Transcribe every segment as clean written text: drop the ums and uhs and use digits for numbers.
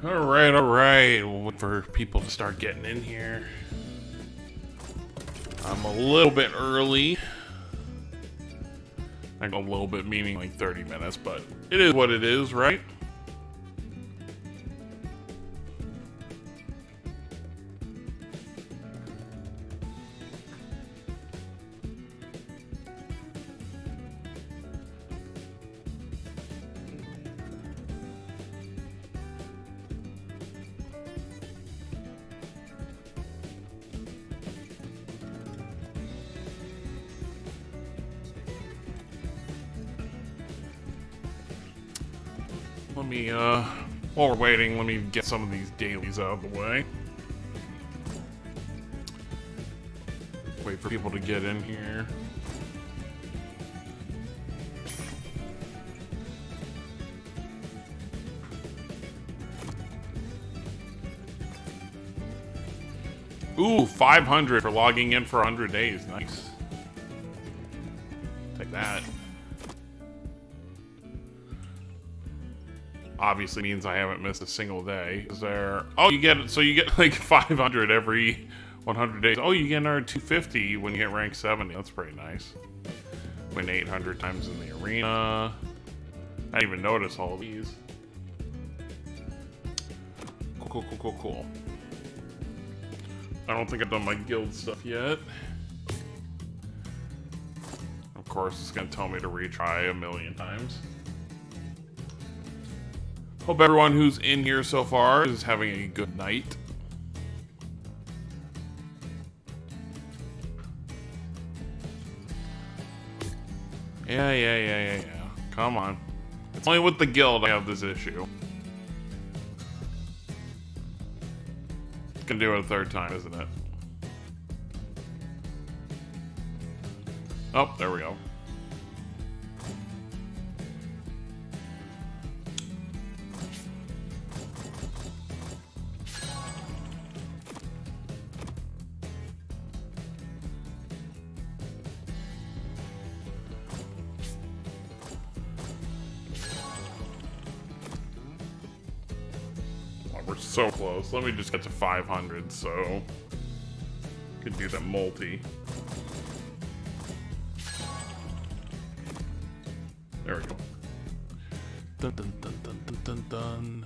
Alright. We'll wait for people to start getting in here. I'm a little bit early. Like a little bit meaning like 30 minutes, but it is what it is, right? Let me, while we're waiting, let me get some of these dailies out of the way. Wait for people to get in here. Ooh, 500 for logging in for 100 days. Nice. Take that. Obviously means I haven't missed a single day. Is there... Oh, you get... So you get like 500 every 100 days. Oh, you get another 250 when you get rank 70. That's pretty nice. Win 800 times in the arena. I didn't even notice all of these. Cool. I don't think I've done my guild stuff yet. Of course, it's going to tell me to retry a million times. Hope everyone who's in here so far is having a good night. Yeah. Come on. It's only with the guild I have this issue. Gonna do it a third time, isn't it? Oh, there we go. We're so close. Let me just get to 500, so could do that multi. There we go. Dun.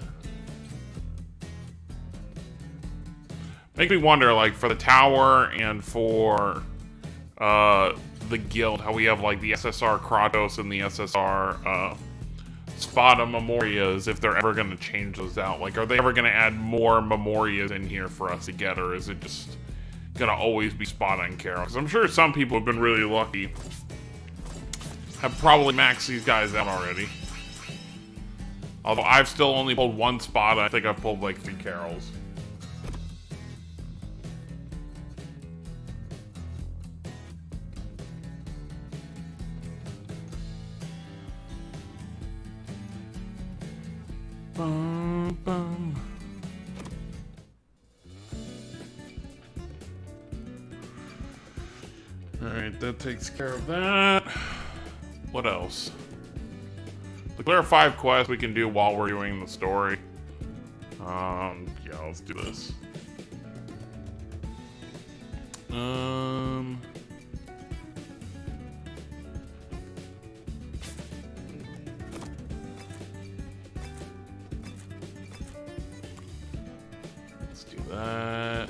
Make me wonder, like, for the tower and for the guild, how we have like the SSR Kratos and the SSR Spada Memorias, if they're ever going to change those out. Like, are they ever going to add more Memorias in here for us to get, or is it just going to always be Spada and Carol? Because I'm sure some people have been really lucky. Have probably maxed these guys out already. Although I've still only pulled one Spada. I think I've pulled like 3 Carols. Bum. Alright, that takes care of that. What else? Declare 5 quests we can do while we're doing the story. Yeah, let's do this. Let's do that.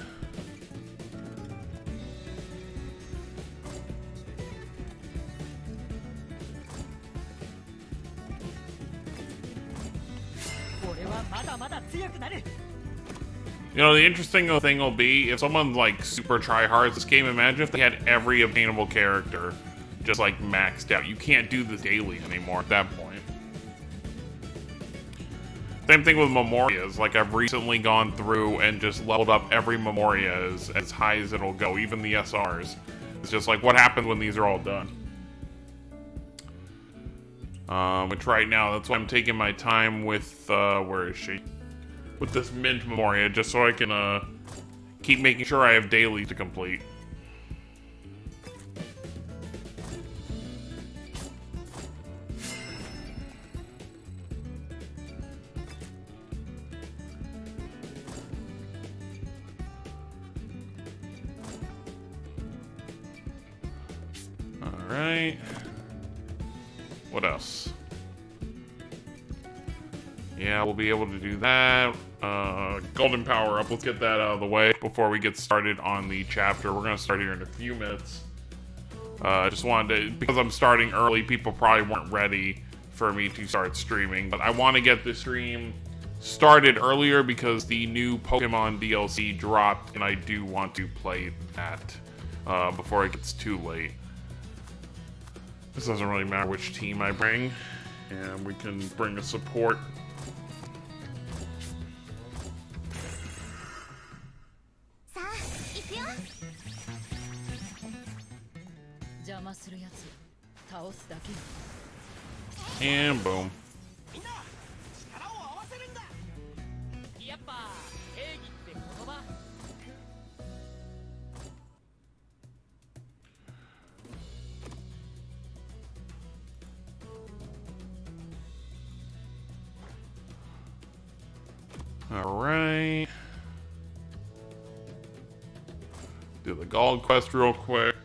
You know, the interesting thing will be if someone like super tryhards this game. Imagine if they had every obtainable character just like maxed out. You can't do this daily anymore at that point. Same thing with Memorias. Like, I've recently gone through and just leveled up every Memoria as high as it'll go, even the SRs. It's just like, what happens when these are all done? Which right now, that's why I'm taking my time with, where is she? With this Mint Memoria, just so I can, keep making sure I have dailies to complete. Alright. What else? Yeah, we'll be able to do that. Golden power up. Let's get that out of the way before we get started on the chapter. We're going to start here in a few minutes. Just wanted to, because I'm starting early, people probably weren't ready for me to start streaming. But I want to get the stream started earlier because the new Pokemon DLC dropped, and I do want to play that before it gets too late. This doesn't really matter which team I bring, and we can bring a support. And boom. All right. Do the gold quest real quick.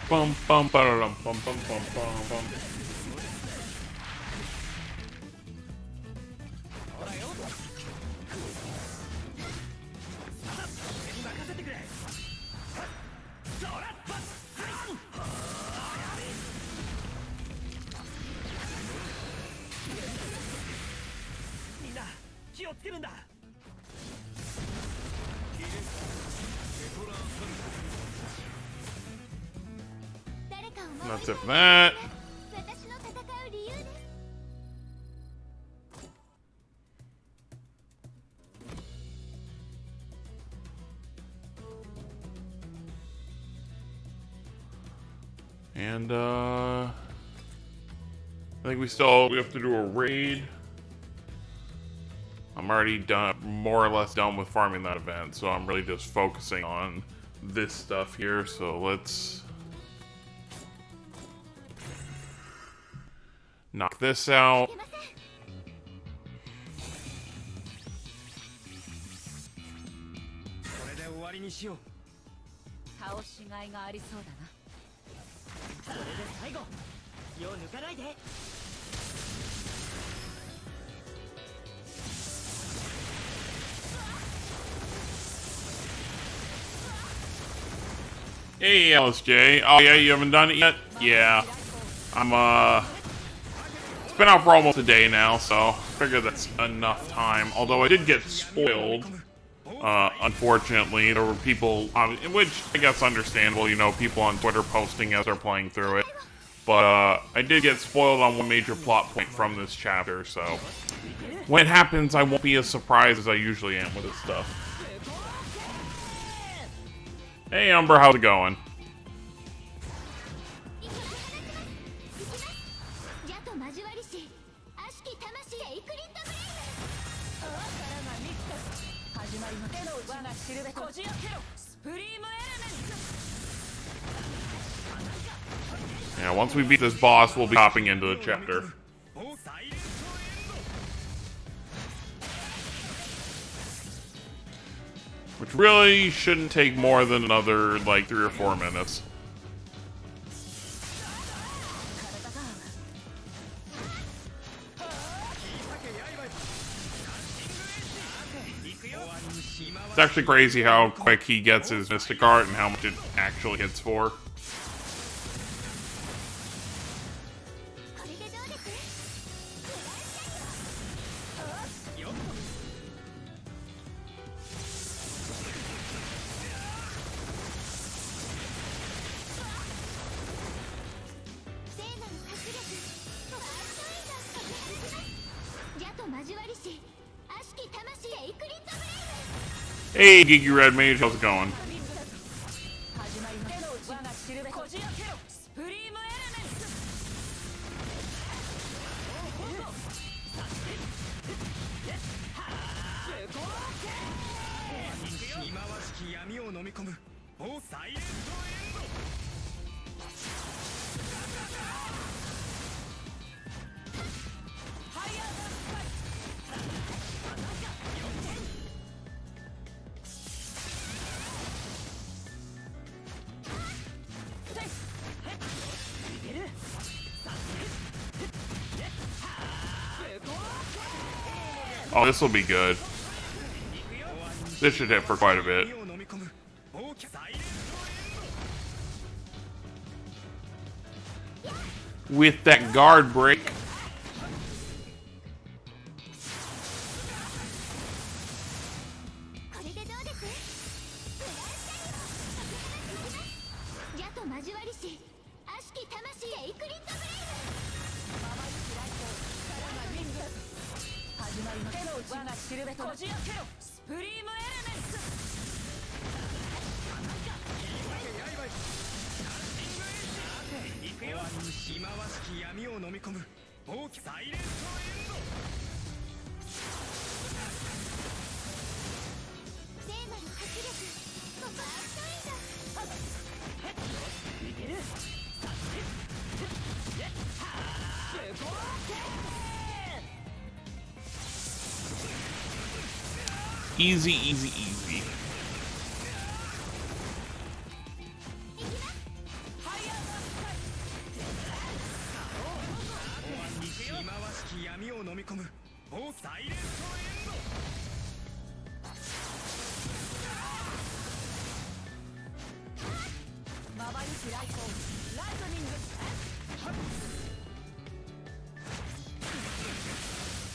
Bum bum ba-da-dum, bum bum bum bum bum. That's it for that. And I think we have to do a raid. I'm already done, more or less done with farming that event, so I'm really just focusing on this stuff here. So let's knock this out. Hey, LSJ. Oh yeah, you haven't done it yet? Yeah. It's been out for almost a day now, so I figure that's enough time. Although I did get spoiled. Unfortunately, there were people, which I guess understandable, you know, people on Twitter posting as they're playing through it. But I did get spoiled on one major plot point from this chapter, so when it happens, I won't be as surprised as I usually am with this stuff. Hey, Umber, how's it going? Yeah, once we beat this boss, we'll be hopping into the chapter. Which really shouldn't take more than another, like, 3 or 4 minutes. It's actually crazy how quick he gets his Mystic Art and how much it actually hits for. Hey, Geeky Red Mage, how's it going? Oh, this will be good. This should hit for quite a bit. With that guard break. Easy, easy, easy.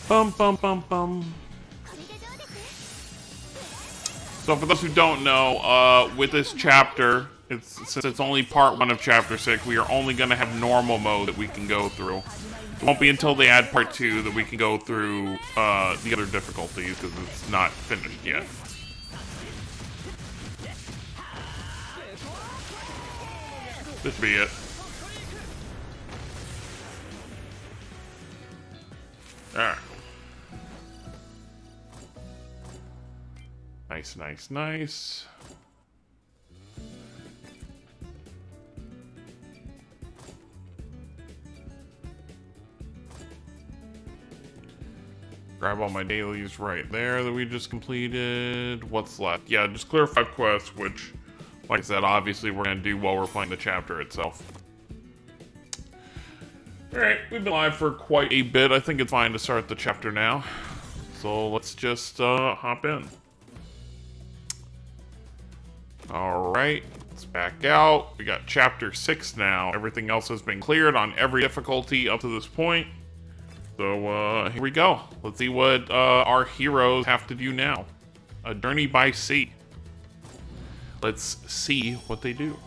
Bum bum bum bum. So for those who don't know, with this chapter, since it's only part 1 of chapter 6, we are only going to have normal mode that we can go through. It won't be until they add part 2 that we can go through the other difficulties, because it's not finished yet. This be it. Alright. Nice, nice, nice. Grab all my dailies right there that we just completed. What's left? Yeah, just clear 5 quests, which, like I said, obviously we're going to do while we're playing the chapter itself. Alright, we've been live for quite a bit. I think it's fine to start the chapter now. So let's just hop in. Alright, let's back out. We got chapter 6 now. Everything else has been cleared on every difficulty up to this point. So here we go. Let's see what our heroes have to do now. A journey by sea. Let's see what they do.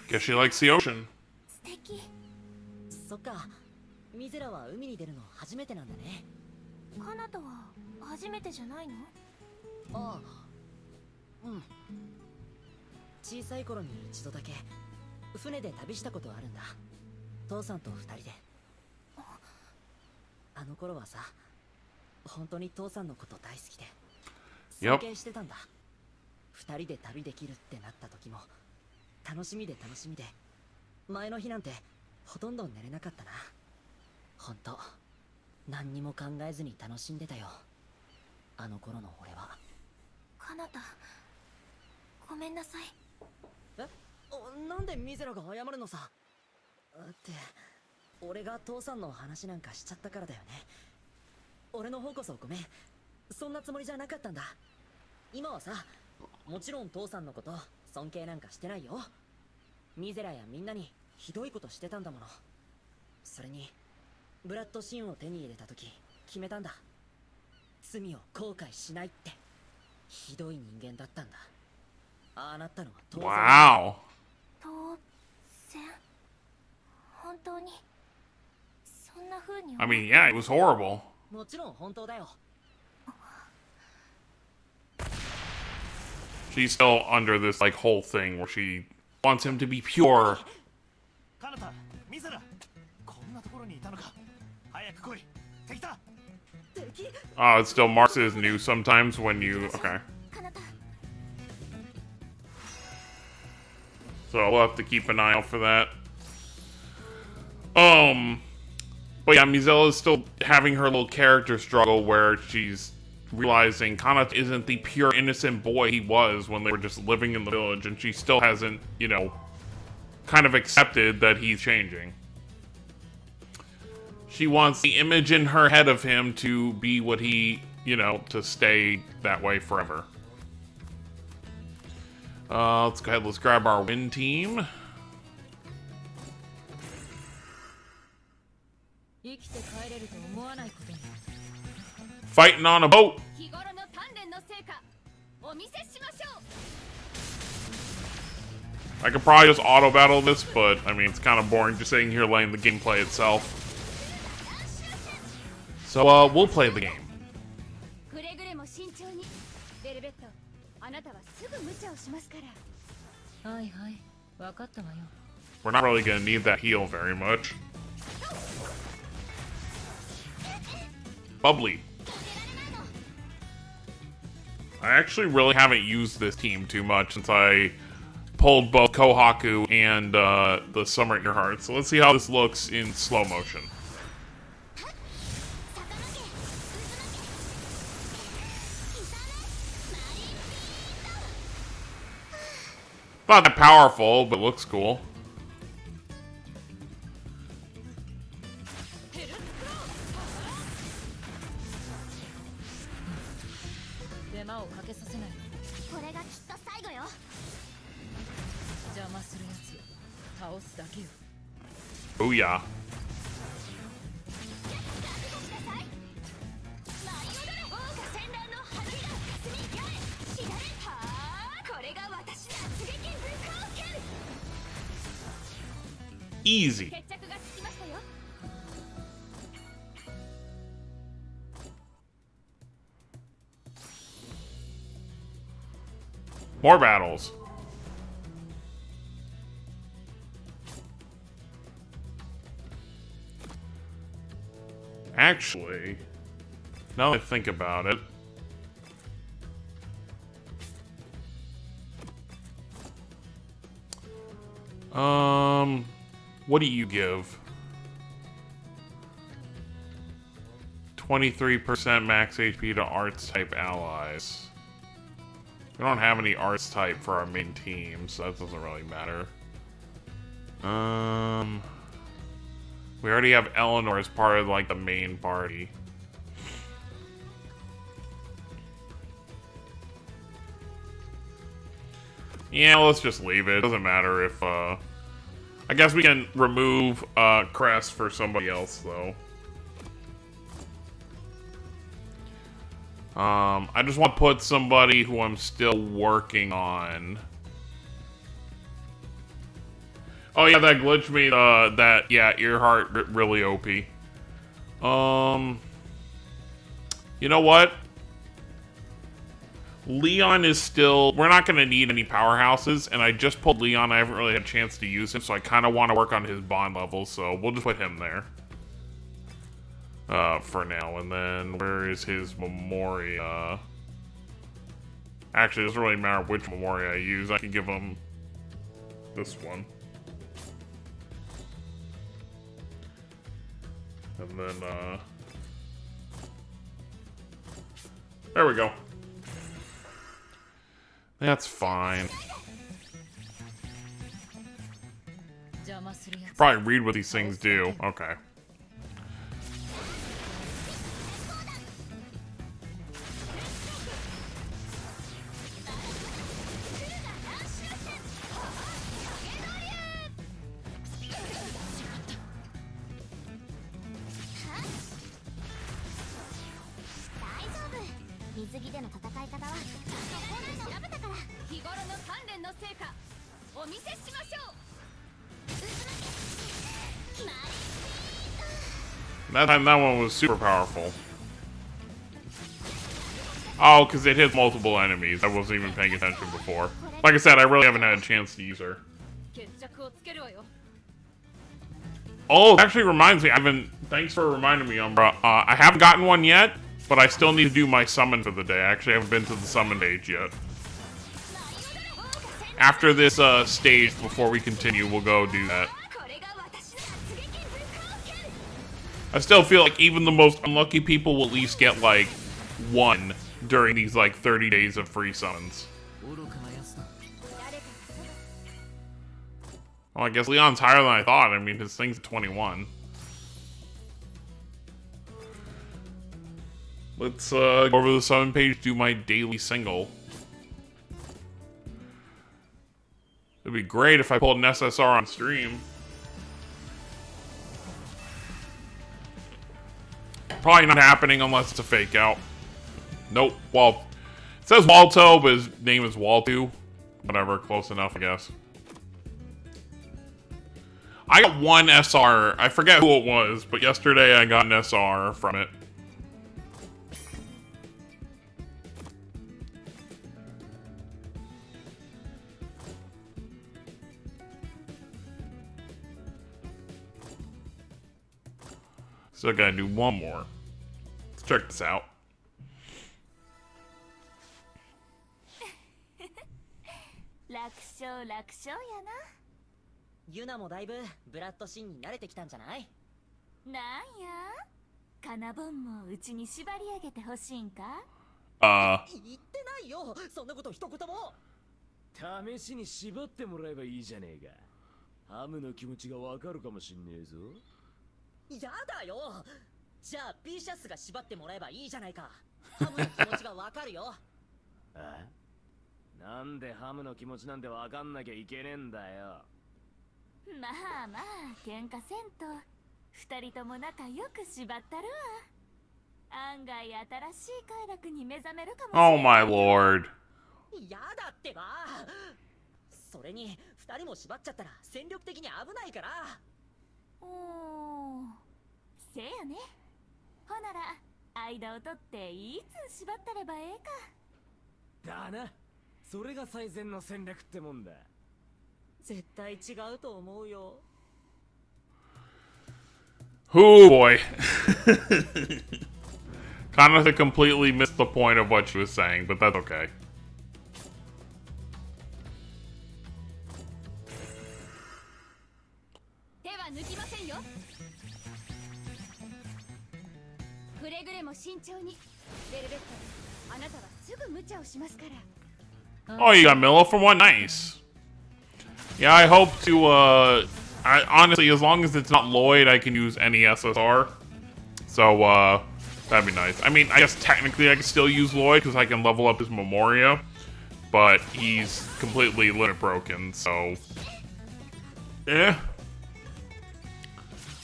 Guess she likes the ocean. そっか、ミゼラは海に出るの初めてなんだね。カナタは初めてじゃないの？ああ、うん。小さい頃に一度だけ船で旅したことあるんだ。父さんと二人で。あの頃はさ、本当に父さんのこと大好きで尊敬してたんだ。二人で旅できるってなった時も楽しみで楽しみで、前の日なんてほとんど寝れなかったな。本当何にも考えずに楽しんでたよ、あの頃の俺は。カナタ、ごめんなさい。え、なんでミゼラが謝るのさ。って俺が父さんの話なんかしちゃったからだよね。俺の方こそごめん。そんなつもりじゃなかったんだ。今はさ、もちろん父さんのこと尊敬なんかしてないよ。ミゼラやみんなにひどいことしてたんだもの。それにブラッドシンを手に入れた時決めたんだ。罪を後悔しないって。ひどい人間だったんだ。ああなったのは当然。 Wow. 当然本当にそんな風に I mean, yeah, it was horrible. もちろん本当だよ。 She's still under this like whole thing where she wants him to be pure. カナタ、ミゼラ、こんなところにいたのか。早く来い。敵だ。 Oh, it still marks it as new sometimes when you... Okay. カナタ So we'll have to keep an eye out for that. But yeah, Mizella is still having her little character struggle where she's realizing Kanata isn't the pure innocent boy he was when they were just living in the village, and she still hasn't, you know, kind of accepted that he's changing. She wants the image in her head of him to be what he, you know, to stay that way forever. Let's go ahead, let's grab our win team. 生きて帰れると思わないことに。 Fighting on a boat. 日頃の鍛錬の成果お見せしましょう。 I could probably just auto battle this, but I mean, it's kind of boring just sitting here letting the gameplay itself. So, we'll play the game. くれぐれも慎重に。ベルベット、あなたはすぐ無茶をしますから。はいはい、わかったわよ。 We're not really gonna need that heal very much. Bubbly. I actually really haven't used this team too much since I pulled both Kohaku and the Summer Earheart. So let's see how this looks in slow motion. Not that powerful, but looks cool. 手間をかけさせない。これがきっと最後よ。邪魔するやつ倒すだけよ。 Booyah. 決 Easy. 着がつきましたよ。 More battles. Actually, now that I think about it, what do you give? 23% max HP to arts type allies. We don't have any arts type for our main team, so that doesn't really matter. We already have Eleanor as part of like the main party. Yeah, let's just leave it. It doesn't matter if I guess we can remove Crest for somebody else though. I just want to put somebody who I'm still working on. Oh yeah, that glitch made that, yeah, Earheart really OP. You know what? Leon is still... We're not going to need any powerhouses, and I just pulled Leon. I haven't really had a chance to use him, so I kind of want to work on his bond level, so we'll just put him there. For now, and then where is his Memoria? Actually, it doesn't really matter which Memoria I use. I can give him this one. And then, there we go. That's fine. Should probably read what these things do. Okay. での戦い方はこんな調べたから日頃の鍛錬の成果お見せしましょう。 That time, that one was super powerful. Oh, because it hits multiple enemies. I wasn't even paying attention before. Like I said, I really haven't had a chance to use her. 決着をつけるわよ。 Oh, it actually reminds me. Thanks for reminding me, Umbra. I haven't gotten one yet, but I still need to do my summon for the day. I actually haven't been to the summon page yet. After this stage, before we continue, we'll go do that. I still feel like even the most unlucky people will at least get, like, one during these, like, 30 days of free summons. Well, I guess Leon's higher than I thought. I mean, his thing's at 21. Let's go over the summon page, do my daily single. It'd be great if I pulled an SSR on stream. Probably not happening unless it's a fake out. Nope. Well, it says Walto, but his name is Waltu. Whatever, close enough, I guess. I got one SR. I forget who it was, but yesterday I got an SR from it. So I gotta do one more. Let's check this out. 楽勝楽勝やな。ユナもだいぶブラッドシーンに慣れてきたんじゃない？なんやカナボンもうちに縛り上げてほしいんか？言ってないよ、そんなこと一言も。試しに縛ってもらえばいいじゃねえか。ハムの気持ちがわかるかもしんねえぞ。やだよ。じゃあピーシャスが縛ってもらえばいいじゃないか。ハムの気持ちがわかるよ。あ？なんでハムの気持ちなんてわかんなきゃいけねえんだよ。まあまあ喧嘩せんと二人とも仲良く縛ったるわ。案外新しい快楽に目覚めるかもしれない。 Oh my lord. やだってば。それに二人も縛っちゃったら戦力的に危ないから。おーせやね。ほなら間を取っていつ縛ったればええか。だな。それが最善の戦略ってもんだ。絶対違うと思うよ。Oh boy. Kind of completely missed the point of what she was saying, but that's okay. 手は抜きませんよ。くれぐれも慎重に。ベルベット、あなたはすぐ無茶をしますから。 Oh, you got Milo for one? Nice. Yeah, I hope to, honestly, as long as it's not Lloyd, I can use any SSR. So, that'd be nice. I mean, I guess technically I can still use Lloyd because I can level up his Memoria. But he's completely limit broken, so... Eh.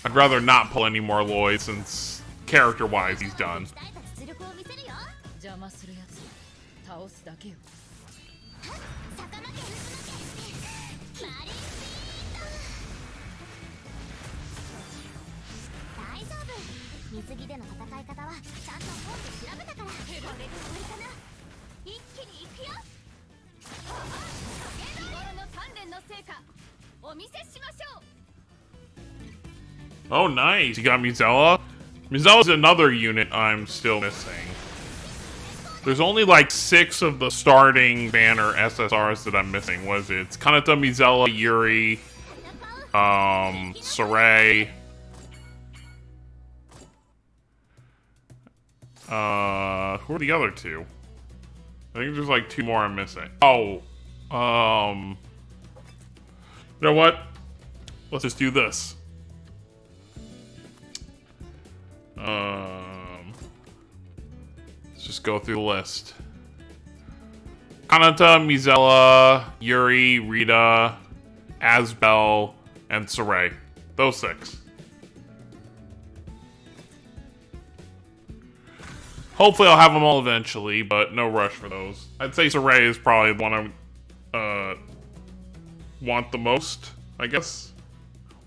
I'd rather not pull any more Lloyd since, character-wise, he's done. 邪魔するやつ倒すだけよ。大丈夫。水着での戦い方はちゃんと本で調べたから。これで終わりかな。一気に行くよ。日頃の鍛錬の成果お見せしましょう。 Oh, nice. You got Muzella? Muzella's another unit I'm still missing. There's only like 6 of the starting banner SSRs that I'm missing. What is it? It's Kanata, Muzella, Yuri, Saray. Who are the other 2? I think there's like 2 more I'm missing. Oh, you know what? Let's just do this. Let's just go through the list. Kanata, Mizella, Yuri, Rita, Asbel, and Saray. Those 6. Hopefully I'll have them all eventually, but no rush for those. I'd say Saray is probably the one I want the most, I guess.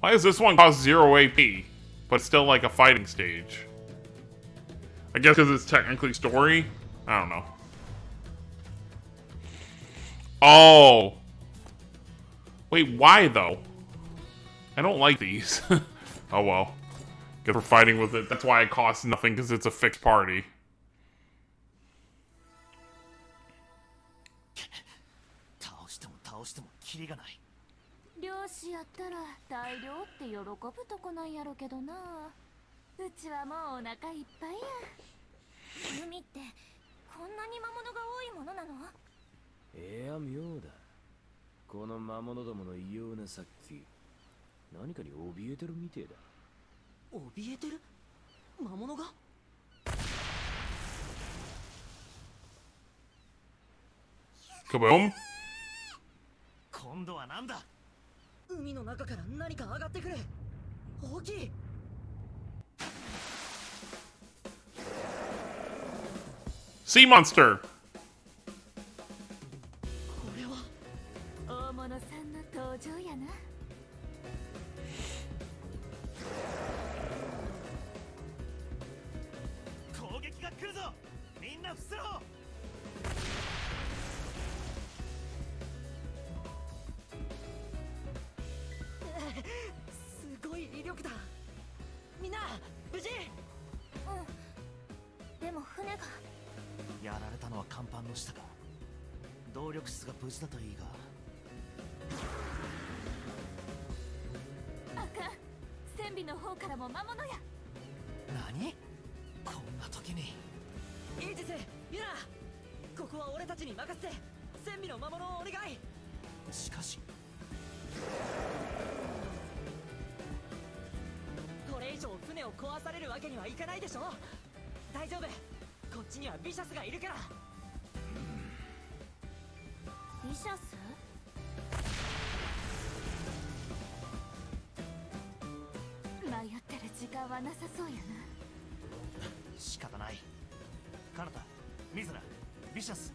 Why does this one cost 0 AP, but it's still like a fighting stage? I guess because it's technically story? I don't know. Oh. Wait, why though? I don't like these. Oh well. Guess we're fighting with it. That's why it costs nothing, because it's a fixed party. 倒しても倒してもキリがない。漁師やったら大量って喜ぶとこなんやろけどな。うちはもうお腹いっぱいや。海ってこんなに魔物が多いものなの？いや妙だ。この魔物どもの異様な殺気、何かに怯えてるみてえだ。怯えてる？魔物が？カボーン。今度はなんだ？海の中から何か上がってくる。大きい。Sea monster. これは大物さんの登場やな。攻撃が来るぞ。みんな伏せろ。すごい威力だ。みんな無事？うん。でも船が。やられたのは甲板の下か。動力室が無事だといいが。あかん。船尾の方からも魔物や。何？こんな時に。イージス、ユナ、ここは俺たちに任せて。船尾の魔物をお願い。しかしこれ以上船を壊されるわけにはいかないでしょ。大丈夫、こっちにはビシャスがいるから。ビシャス？迷ってる時間はなさそうやな。仕方ない。カナタ、ミズラ、ビシャス、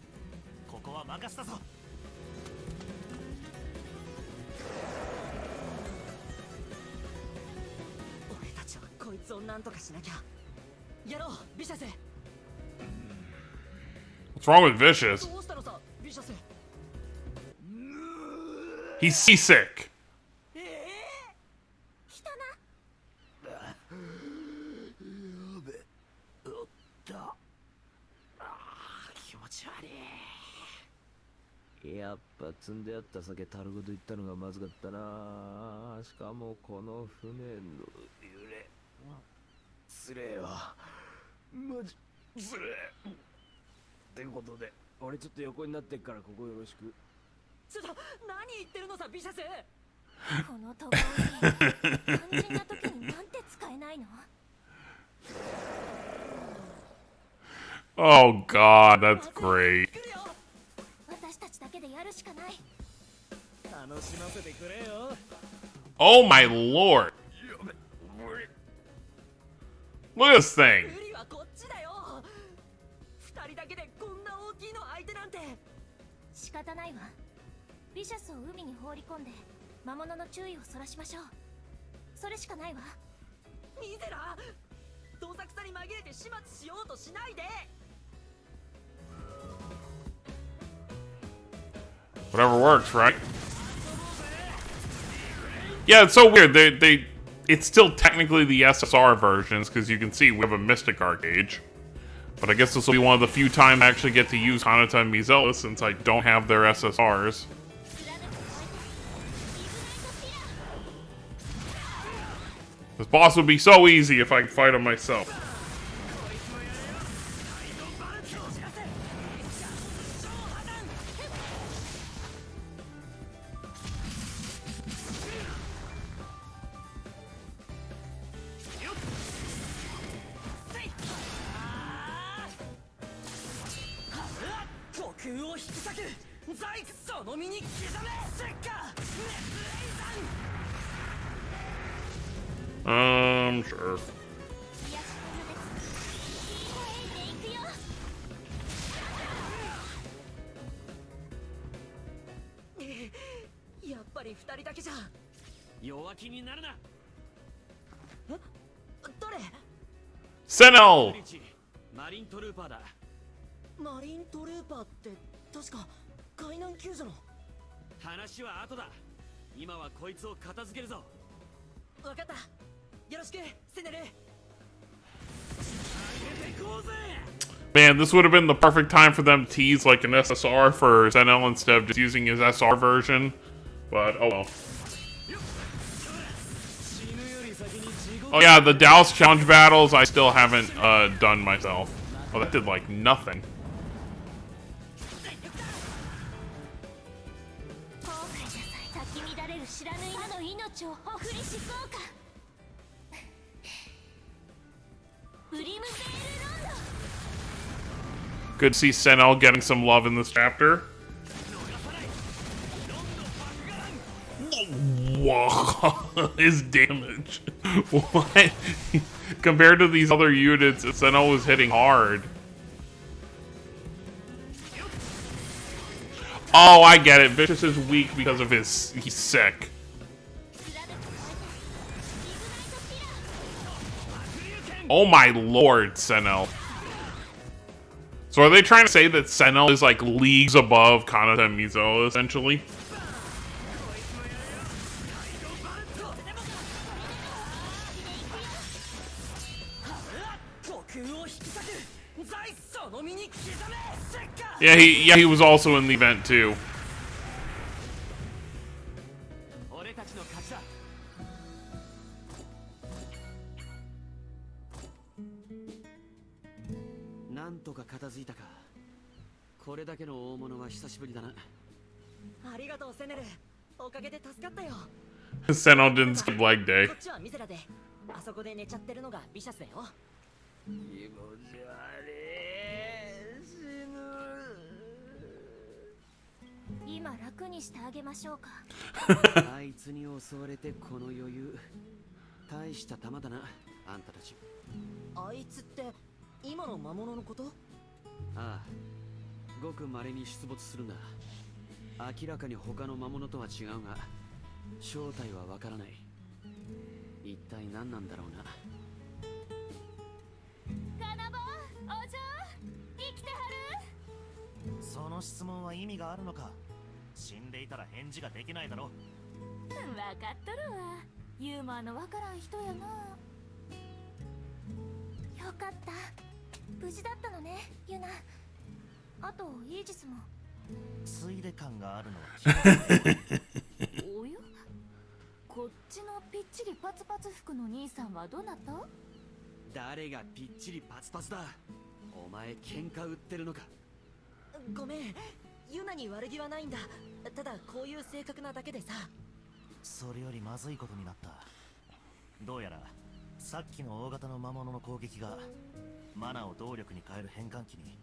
ここは任せたぞ。俺たちはこいつを何とかしなきゃ。やろう、ビシャス。 What's wrong with Vicious? どうしたのさ、ビシャス。 He's seasick. 来たな。気持ち悪い。やっぱ積んであった酒樽ごといったのがまずかったな。しかもこの船の揺れ、つれえわ。マジつれえ。ってことで俺ちょっと横になってっからここよろしく。ちょっと何言ってるのさ、ビシャス。このところに肝心な時になんて使えないの？ Oh god, that's great. 私たちだけでやるしかない。楽しませてくれよ。 Oh my lord. Look at this thing. 無理はこっちだよ。二人だけでこんな大きいの相手なんて。仕方ないわ。ビシャスを海に放り込んで魔物の注意をそらしましょう。それしかないわ。ミゼラ、どさくさに紛れて始末しようとしないで。 Whatever works, right? Yeah, it's so weird. It's still technically the SSR versions, because you can see we have a Mystic Arc Gauge. But I guess this will be one of the few times I actually get to use Hanata and Mizella, since I don't have their SSRs. This boss would be so easy if I could fight him myself. Sure. 弱気になるな。誰？ Senel! マリントルーパーだ。マリントルーパーって確か海難救助の。話は後だ。今はこいつを片付けるぞ。分かった。よろしくセネル。 Man, this would have been the perfect time for them to tease like an SSR for Senel instead of just using his SR version. But, oh well. Oh yeah, the Dallas challenge battles I still haven't done myself. Oh, that did like nothing. 後悔なさい。咲き乱れる知らぬ今の命をほふりしそうか。ブリムゼールロンド。 Good to see Senel getting some love in this chapter. Whoa, his damage. What? Compared to these other units, Senel was hitting hard. Oh, I get it. Vicious is weak because of he's sick. Oh my lord, Senel. So are they trying to say that Senel is like leagues above Kanata and Mizo, essentially? Yeah, he was also in the event too. 俺たちの勝ちだ。なんとか片付いたか。これだけの大物は久しぶりだな。ありがとうセネル。おかげで助かったよ。 Senel didn't skip leg day. こっちはミゼラで、あそこで寝ちゃってるのがビシャスだよ。気持ち悪い。死ぬ。今楽にしてあげましょうか。あいつに襲われてこの余裕。大した玉だな、あんたたち。あいつって今の魔物のこと？ああ、ごく稀に出没するんだ。明らかに他の魔物とは違うが、正体はわからない。一体何なんだろうな。ガナボお嬢、生きてはる？その質問は意味があるのか。死んでいたら返事ができないだろ。わかっとるわ。ユーモアのわからん人やな。よかった。無事だったのね、ユナ。あとイージスも。ついで感があるのはおや？こっちのぴっちりパツパツ服の兄さんはどなた？誰がぴっちりパツパツだ。お前喧嘩売ってるのか。ごめん、ユナに悪気はないんだ。ただこういう性格なだけでさ。それよりまずいことになった。どうやらさっきの大型の魔物の攻撃がマナを動力に変える変換器に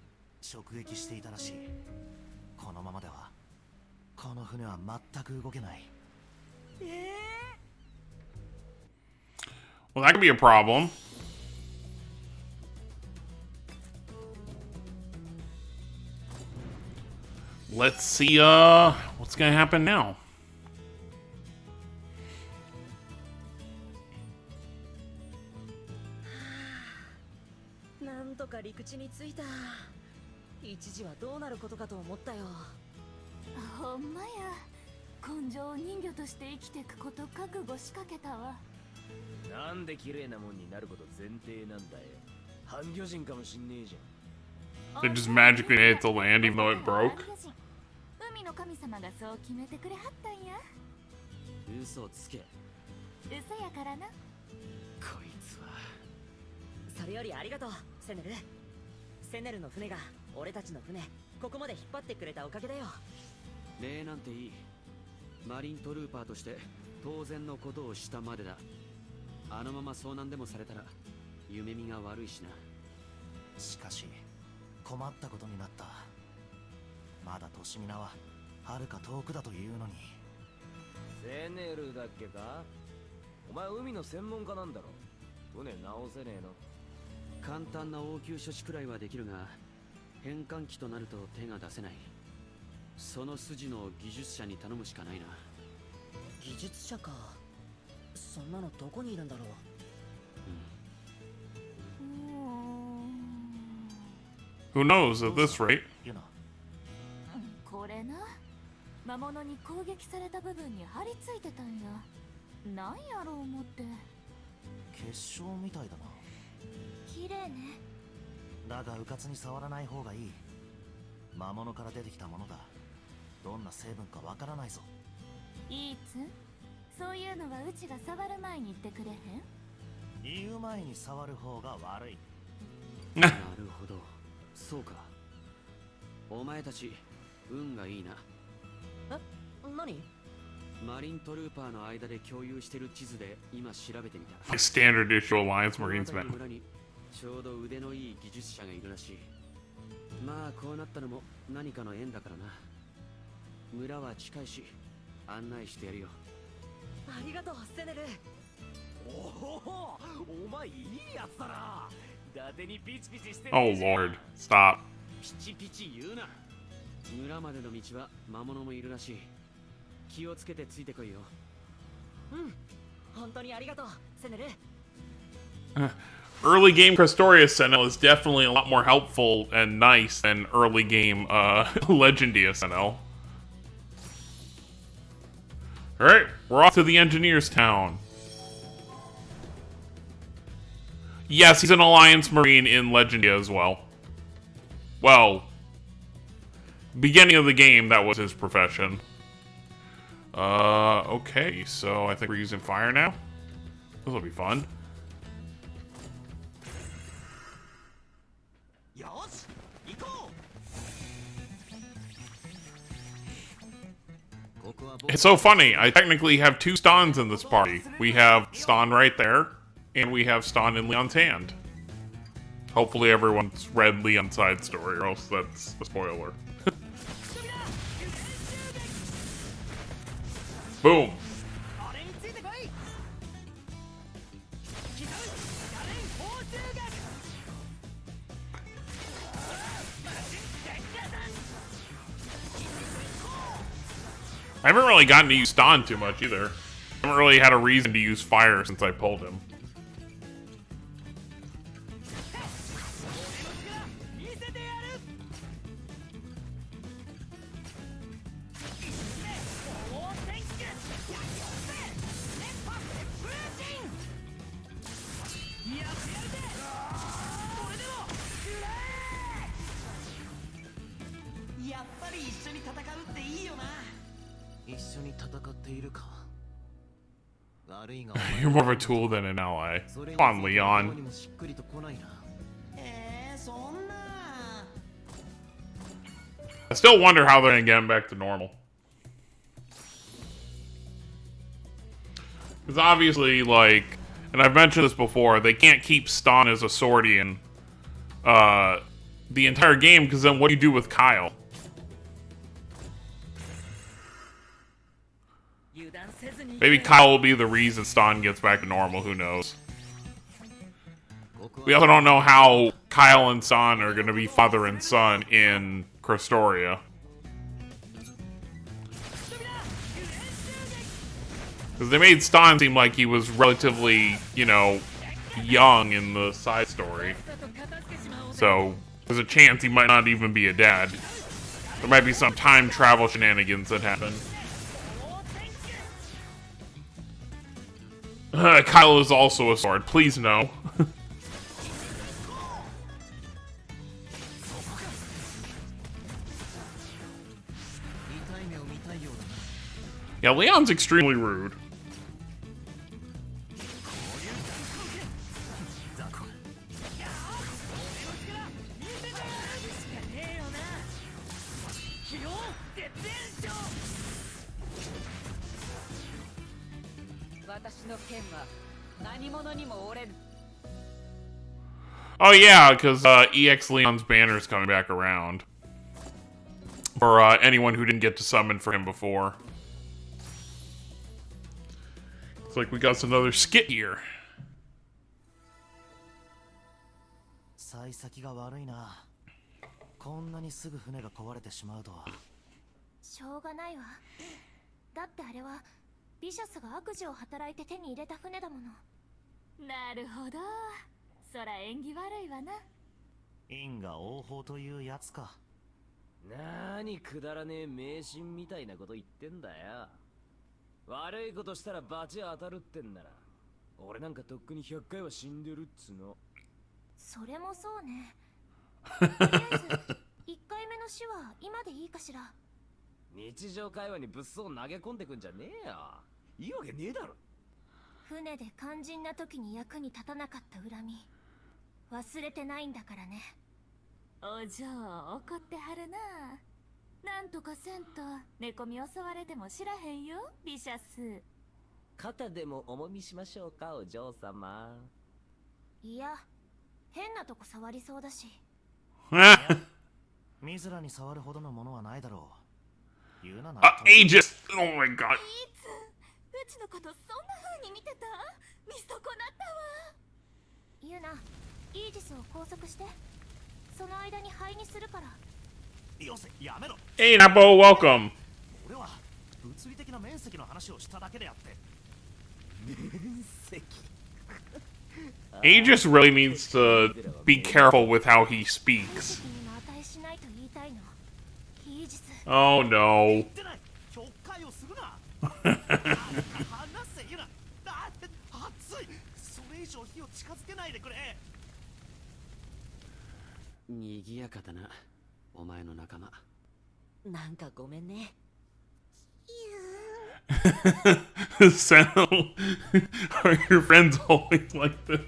直撃していたらしい。このままではこの船は全く動けない。Well, that could be a problem. Let's see, what's gonna happen now? なんとか陸地に着いた。一時はどうなることかと思ったよ。ほんまや。根性人魚として生きていくこと覚悟しかけたわ。なんで綺麗なもんになること前提なんだよ。半魚人かもしんねえじゃん。 They just magically made it to land even though it broke. 海の神様がそう決めてくれはったんや。嘘つけ。嘘やからな。こいつは。それよりありがとうセネル。セネルの船が俺たちの船ここまで引っ張ってくれたおかげだよ。礼なんていい。マリントルーパーとして当然のことをしたまでだ。あのまま遭難でもされたら夢見が悪いしな。しかし困ったことになった。まだ年見なは遥か遠くだというのに。セネルだっけか。お前海の専門家なんだろ。船直せねえの。簡単な応急処置くらいはできるが、変換器となると手が出せない。その筋の技術者に頼むしかないな。技術者か。そんなのどこにいるんだろう。Who knows at this rate? ユナ、これな、魔物に攻撃された部分に張り付いてたんや。なんやろう思って。結晶みたいだな。綺麗ね。だがうかつに触らない方がいい。魔物から出てきたものだ。どんな成分かわからないぞ。いいつ、そういうのはうちが触る前に言ってくれへん？言う前に触る方が悪い。なるほど、そうか。お前たち運がいいな。何？マリントルーパーの間で共有してる地図で今調べてみた。 Standard issue Alliance この Marines 辺りの man. 村にちょうど腕のいい技術者がいるらしい。まあこうなったのも何かの縁だからな。村は近いし案内してやるよ。ありがとうセネル。お前いいやつだな。伊達にピチピチして Oh lord, stop. ピチピチ言うな。村までの道は魔物もいるらしい。気をつけてついてこいよ。本当にありがとうセネル。Early game Crestoria Sentinel is definitely a lot more helpful and nice than early game Legendia Sentinel. Alright, we're off to the Engineer's Town. Yes, he's an Alliance Marine in Legendia as well. Well, beginning of the game, that was his profession. Okay, so I think we're using fire now. This will be fun. It's so funny. I technically have two Stans in this party. We have Stan right there, and we have Stan in Leon's hand. Hopefully everyone's read Leon's side story, or else that's a spoiler. Boom. I haven't really gotten to use Stan too much either. I haven't really had a reason to use fire since I pulled him. You're more of a tool than an ally. Come on, Leon. I still wonder how they're gonna get him back to normal. Because obviously, like, and I've mentioned this before, they can't keep Stan as a Swordian the entire game, because then what do you do with Kyle? Maybe Kyle will be the reason Stan gets back to normal, who knows. We also don't know how Kyle and Stan are going to be father and son in Crestoria. Because they made Stan seem like he was relatively, you know, young in the side story. So, there's a chance he might not even be a dad. There might be some time travel shenanigans that happen. Kyle is also a sword. Please no. Yeah, Leon's extremely rude. Oh yeah, because EX Leon's banner is coming back around. For anyone who didn't get to summon for him before. It's like we got another skit here. 幸先が悪いな。こんなにすぐ船が壊れてしまうとは。しょうがないわ。だってあれはビシャスが悪事を働いて手に入れた船だもの。なるほど。そら縁起悪いわな。因果応報というやつか。なーにくだらねえ迷信みたいなこと言ってんだよ。悪いことしたら罰当たるってんなら、俺なんかとっくに100回は死んでるっつの。それもそうね。とりあえず1回目の死は今でいいかしら。日常会話に物騒投げ込んでくんじゃねえよ。いいわけねえだろ。船で肝心な時に役に立たなかった恨み忘れてないんだからね。お嬢怒ってはるな。なんとかせんと寝込み襲われても知らへんよ、ビシャス。肩でも重みしましょうか、お嬢様。いや、変なとこ触りそうだし。ミズラに触るほどのものはないだろう。言うなな。Aegis! Oh my god. いつうちのことそんな風に見てた？見損なったわ。ユナ、イージスを拘束して。その間に灰にするから。よせ、やめろ。 Hey, Napo, welcome. 俺は物理的な面積の話をしただけであって。面積。Aegis really needs to be careful with how he speaks. にも値しないと言いたいの。イージス。Oh 言 no. ってない。曲解をするな。話せゆな。熱い。それ以上火を近づけないでくれ。にぎやかだな、お前の仲間。なんかごめんね。So, are your friends always like this?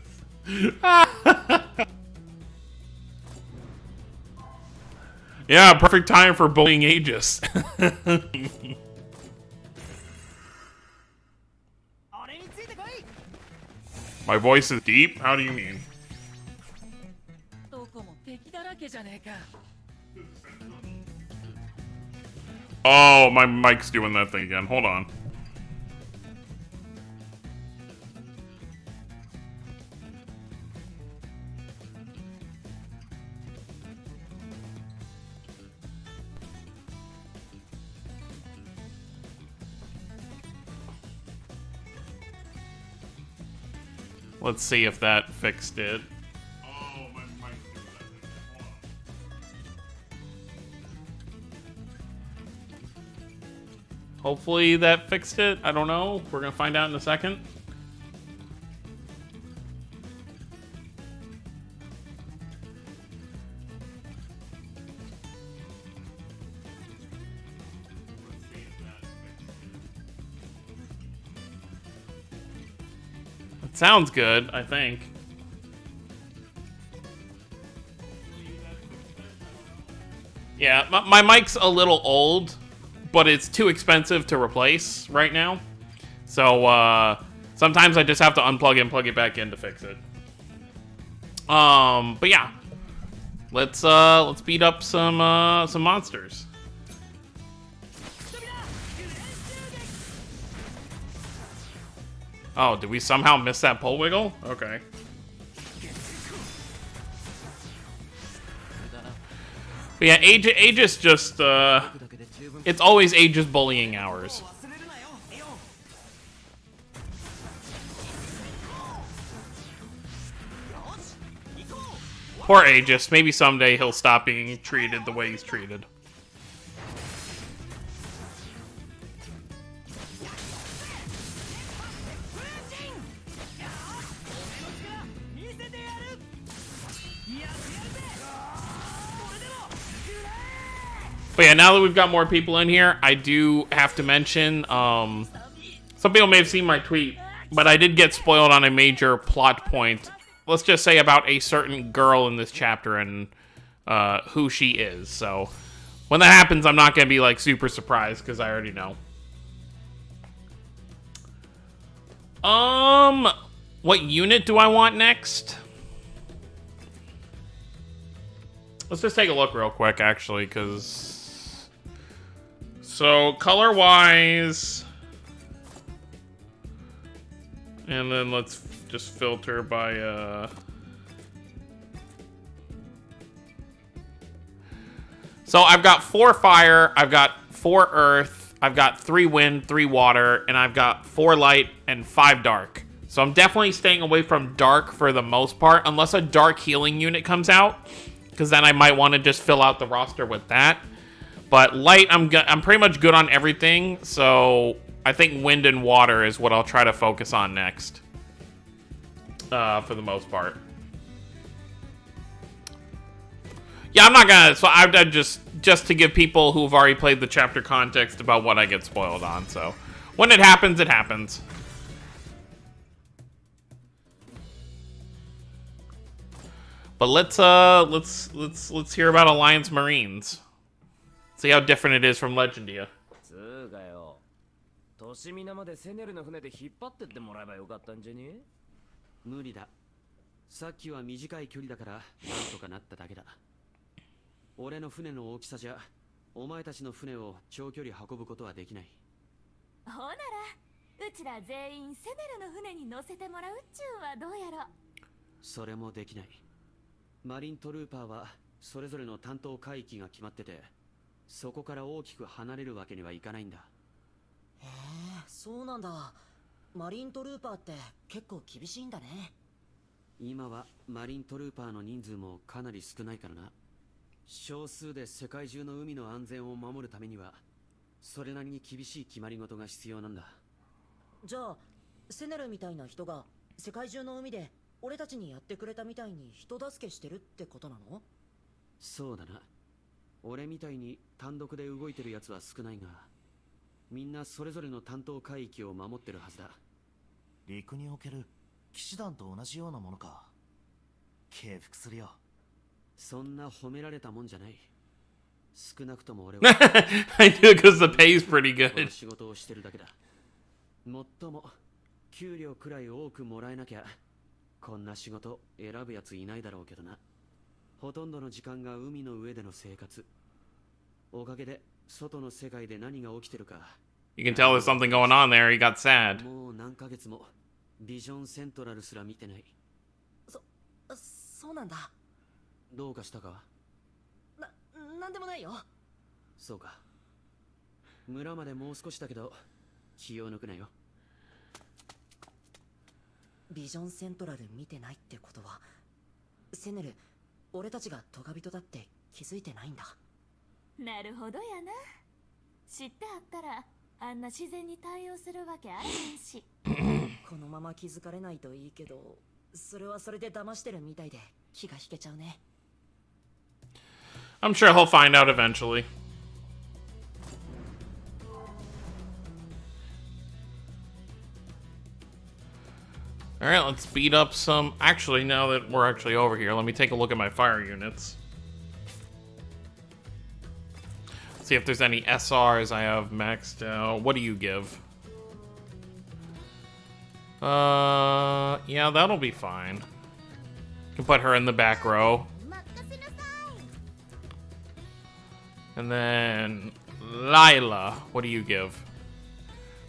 Yeah, perfect time for bullying Aegis. 俺についてこい。 My voice is deep? How do you mean? どこも敵だらけじゃねえか。 Oh, my mic's doing that thing again. Hold on. Let's see if that fixed it. Oh, my mic's doing that thing. Hold on. Hopefully that fixed it. I don't know. We're gonna find out in a second. It sounds good, I think. Yeah, my mic's a little old, but it's too expensive to replace right now. So sometimes I just have to unplug it and plug it back in to fix it. But yeah, let's beat up some monsters. Oh, did we somehow miss that pole wiggle? Okay. But yeah, Aegis just it's always Aegis bullying hours. Poor Aegis. Maybe someday he'll stop being treated the way he's treated. But yeah, now that we've got more people in here, I do have to mention, some people may have seen my tweet, but I did get spoiled on a major plot point. Let's just say about a certain girl in this chapter and who she is. So when that happens, I'm not going to be like super surprised because I already know. What unit do I want next? Let's just take a look real quick, actually, because... So, color-wise... And then let's just filter by, So, I've got 4 fire, I've got 4 earth, I've got 3 wind, 3 water, and I've got 4 light and 5 dark. So I'm definitely staying away from dark for the most part, unless a dark healing unit comes out, because then I might want to just fill out the roster with that. But light, I'm pretty much good on everything, so I think wind and water is what I'll try to focus on next, for the most part. Yeah, I'm not gonna. So I just to give people who've already played the chapter context about what I get spoiled on. So when it happens, it happens. But let's hear about Alliance Marines. See how different it is from Legendia. つうかよ、都市皆までセネルの船で引っ張ってってもらえばよかったんじゃね？無理だ。さっきは短い距離だからなんとかなっただけだ。俺の船の大きさじゃ、お前たちの船を長距離運ぶことはできない。ほなら、うちら全員セネルの船に乗せてもらうっちゅうはどうやろ。それもできない。マリントルーパーはそれぞれの担当海域が決まってて、そこから大きく離れるわけにはいかないんだ。へえ、そうなんだ。マリントルーパーって結構厳しいんだね。今はマリントルーパーの人数もかなり少ないからな。少数で世界中の海の安全を守るためには、それなりに厳しい決まり事が必要なんだ。じゃあ、セネルみたいな人が世界中の海で俺たちにやってくれたみたいに人助けしてるってことなの？そうだな。俺みたいに単独で動いてるやつは少ないが、みんなそれぞれの担当海域を守ってるはずだ。陸における騎士団と同じようなものか。敬服するよ。そんな褒められたもんじゃない。少なくとも俺はI do because the pay is pretty この good. 仕事をしてるだけだ。もっとも給料くらい多くもらえなきゃこんな仕事選ぶやついないだろうけどな。ほとんどの時間が海の上での生活。おかげで外の世界で何が起きてるか。You can tell there's something going on there. He got sad. もう何ヶ月もビジョンセントラルすら見てない。そうなんだ。どうかしたか？なんでもないよ。そうか。村までもう少しだけど気を抜くなよ。ビジョンセントラル見てないってことは、セネル、俺たちがトガ人だって気づいてないんだ。なるほどやな。知ってあったらあんな自然に対応するわけあれへんし。このまま気づかれないといいけど、それはそれで騙してるみたいで気が引けちゃうね。I'm sure he'll find out eventually. Alright, let's beat up some... Actually, now that we're actually over here, let me take a look at my fire units. See if there's any SRs I have maxed out. What do you give? Yeah, that'll be fine. You can put her in the back row. And then Lila, what do you give?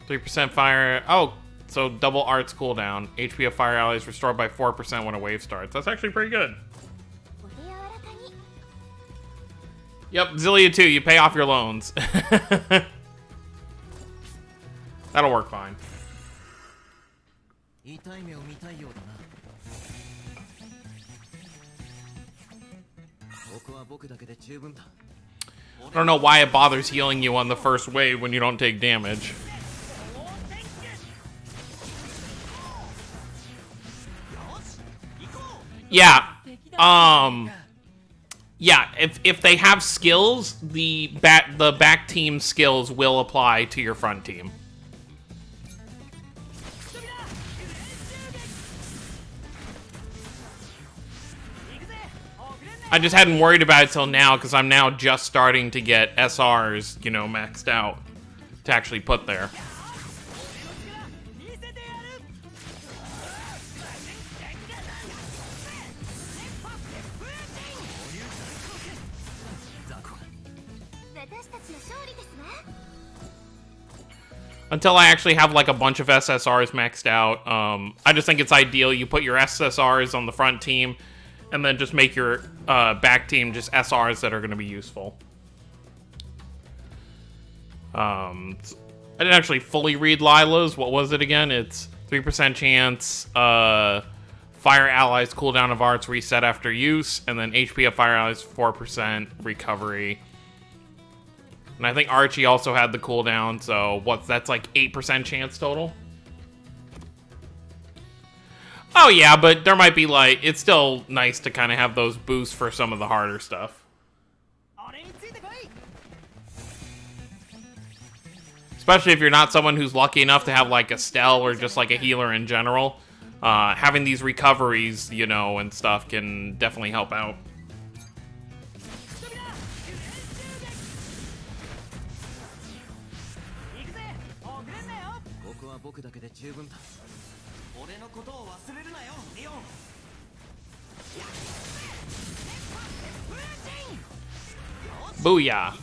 3% fire. Oh, so double arts cooldown. HP of fire allies restored by 4% when a wave starts. That's actually pretty good. Yep, Zillia too. You pay off your loans. That'll work fine. I don't know why it bothers healing you on the first wave when you don't take damage. Yeah. Yeah, if they have skills, the back team skills will apply to your front team. I just hadn't worried about it till now because I'm now just starting to get SRs, you know, maxed out to actually put there. Until I actually have like a bunch of SSRs maxed out, I just think it's ideal you put your SSRs on the front team and then just make your back team just SRs that are going to be useful. I didn't actually fully read Lila's. What was it again? It's 3% chance, fire allies cooldown of arts reset after use, and then HP of fire allies 4% recovery. And I think Archie also had the cooldown, so that's like 8% chance total? Oh yeah, but there might be like, it's still nice to kind of have those boosts for some of the harder stuff. Especially if you're not someone who's lucky enough to have like a Stell or just like a healer in general. Having these recoveries, you know, and stuff can definitely help out. Booyah.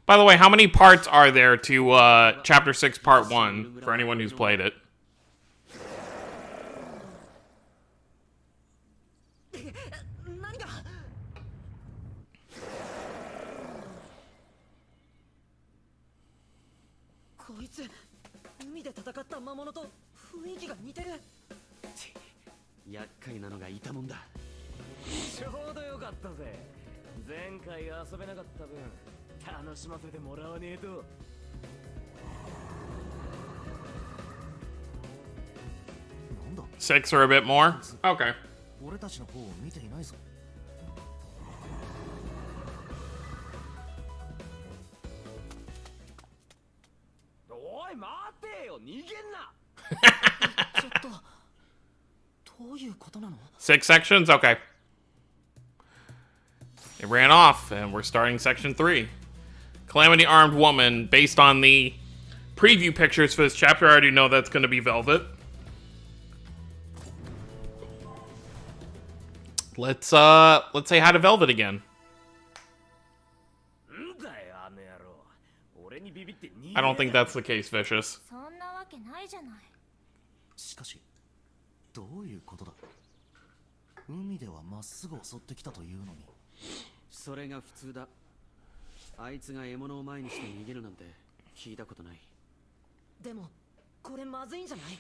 By the way, how many parts are there to Chapter 6, Part 1, for anyone who's played it? Six or a bit more? Okay. Six sections? Okay. It ran off, and we're starting section 3. Calamity Armed Woman. Based on the preview pictures for this chapter, I already know that's going to be Velvet. Let's say hi to Velvet again. I don't think that's the case, Vicious. しかし、どういうことだ。海ではまっすぐ襲ってきたというのに。それが普通だ。あいつが獲物を前にして逃げるなんて聞いたことない。でも、これまずいんじゃない？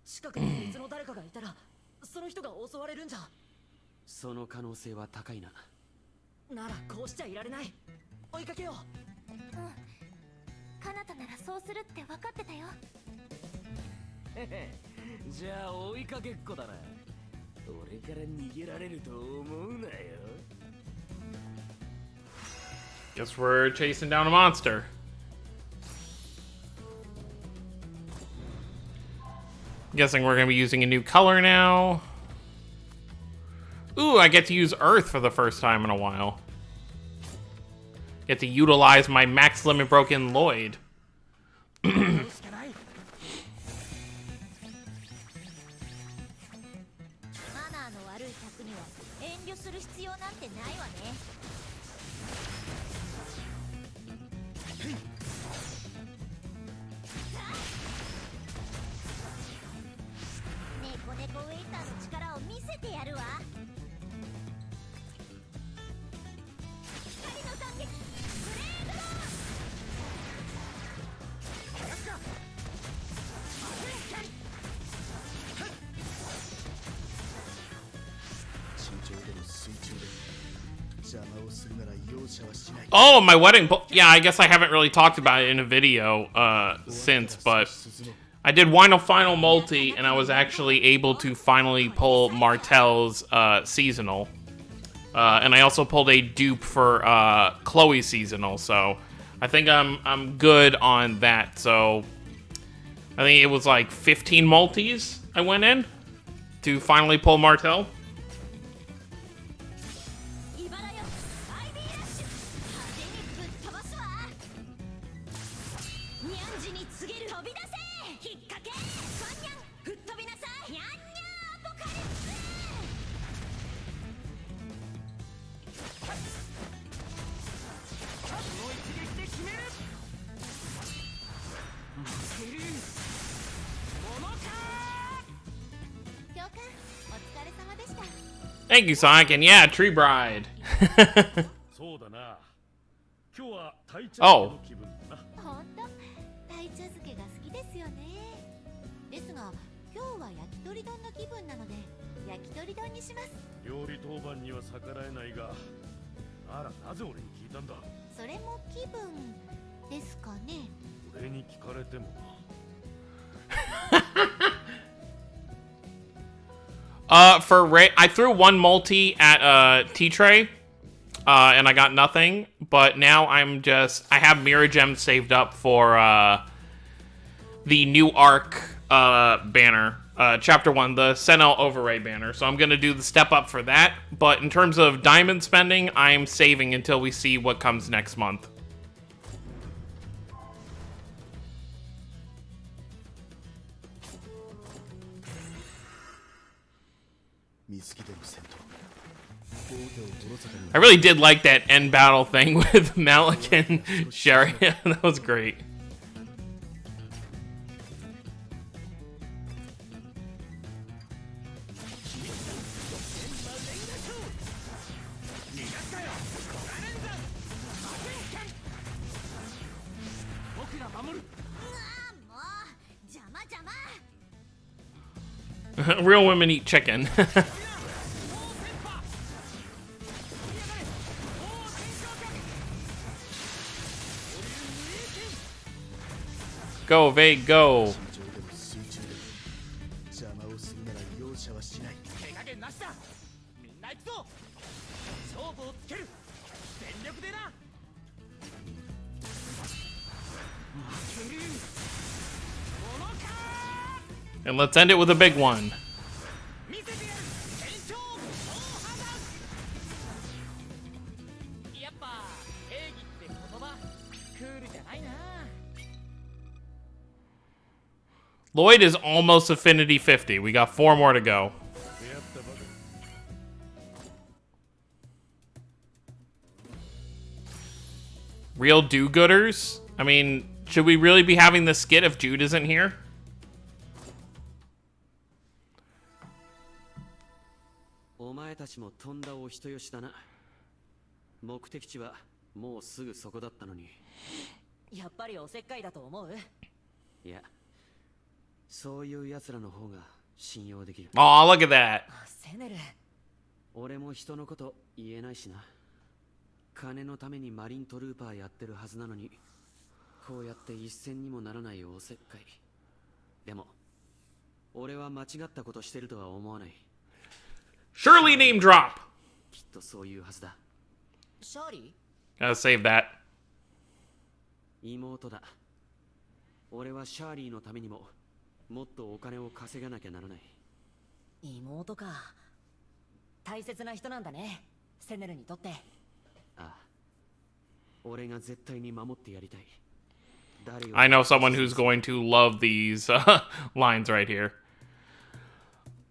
近くに別の誰かがいたら、その人が襲われるんじゃ。その可能性は高いな。ならこうしちゃいられない。追いかけよう。うん。カナタならそうするって分かってたよ。じゃあ追いかけっこだな。俺から逃げられると思うなよ。Guess we're chasing down a monster. Guessing we're gonna be using a new color now. Ooh, I get to use Earth for the first time in a while. Get to utilize my max limit broken Lloyd. 'Oh, my wedding. Yeah, I guess I haven't really talked about it in a video since, but I did final multi, and I was actually able to finally pull Martel's seasonal. And I also pulled a dupe for Chloe's seasonal, so I think I'm good on that. So I think it was like 15 multis I went in to finally pull Martel. れ様でした。 Thank you, Sonic, and yeah, Tree Bride. そうだな。今日はタイ茶漬け Oh. の気分だな。ほんと鯛茶漬けが好きですよね。ですが今日は焼き鳥丼の気分なので焼き鳥丼にします。料理当番には逆らえないが、ならなぜ俺に聞いたんだ。それも気分ですかね。俺に聞かれてもな。For Ray, I threw one multi at T-Tray, and I got nothing. But now I have Mirror Gem saved up for the new arc banner, Chapter 1, the Senel Overray banner. So I'm gonna do the step up for that. But in terms of diamond spending, I'm saving until we see what comes next month. 水着での戦闘。防御をおろそかに I really did like that end battle thing with Malik and Sherry. That was great. Real women eat chicken. Go, Vade, go. 地上でも水中でも邪魔をするなら容赦はしない。手加減なしだ。みんな行くぞ。勝負をつける。全力でな。負けるものか。 And let's end it with a big one. 見せてやる。検証大破弾。やっぱ正義って言葉クールじゃないな。 Lloyd is almost Affinity 50. We got 4 more to go. 出会ったばかり。 Real do-gooders? I mean, should we really be having this skit if Jude isn't here? お前たちもとんだお人よしだな。目的地はもうすぐそこだったのに。やっぱりおせっかいだと思う。いや、そういう奴らの方が信用できる。 Oh, look at that. セネル、俺も人のこと言えないしな。金のためにマリントルーパーやってるはずなのに、こうやって一銭にもならないおせっかい。でも、俺は間違ったことしてるとは思わない。 Surely name drop. きっとそういうはずだ。シャーリ Gotta save that. 妹だ。俺はシャーリーのためにももっとお金を稼がなきゃならない。ー、妹か。大切な人なんだね、セネルにとって。ああ、俺が絶対に守ってやりたい。誰より I know someone who's going to love these lines right here.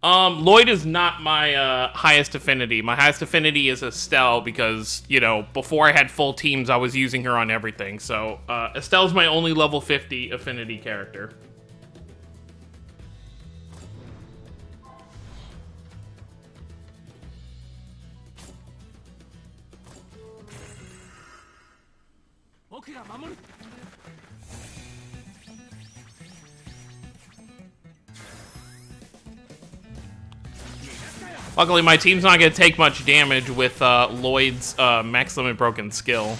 Lloyd is not my highest affinity. My highest affinity is Estelle because, you know, before I had full teams, I was using her on everything. So Estelle's my only level 50 affinity character. 僕が守る。 Luckily, my team's not going to take much damage with Lloyd's max limit broken skill.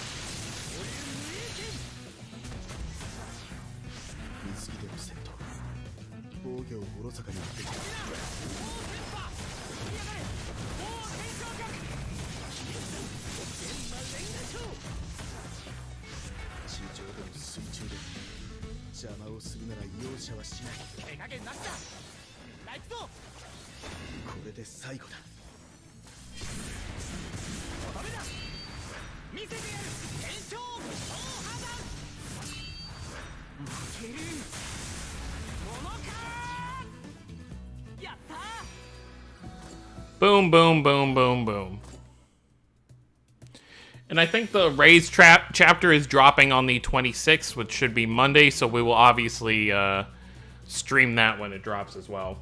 水着での戦闘。防御をおろそかにできる。地上でも水中でも邪魔をするなら容赦はしない。手加減なしだ。みんな行くぞ。これで最後だ。ダメだ。見せてやる。検証大破弾。負けるものか。やった。 Boom, boom, boom, boom, boom. And I think the Raise chapter is dropping on the 26th, which should be Monday, so we will obviously stream that when it drops as well.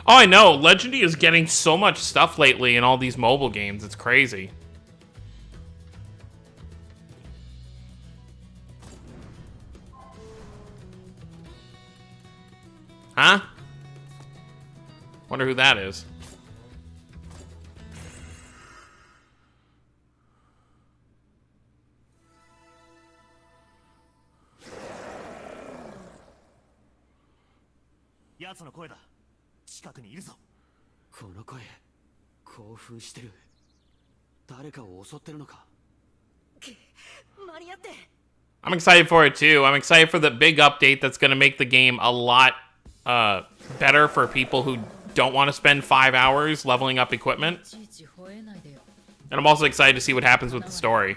Oh, I know. Legendy is getting so much stuff lately in all these mobile games. It's crazy. Huh? Wonder who that is.この声、興奮してる。誰かを襲ってるのか。間に合って。I'm excited for it too. I'm excited for the big update that's going to make the game a lot better for people who don't want to spend 5 hours leveling up equipment. And I'm also excited to see what happens with the story.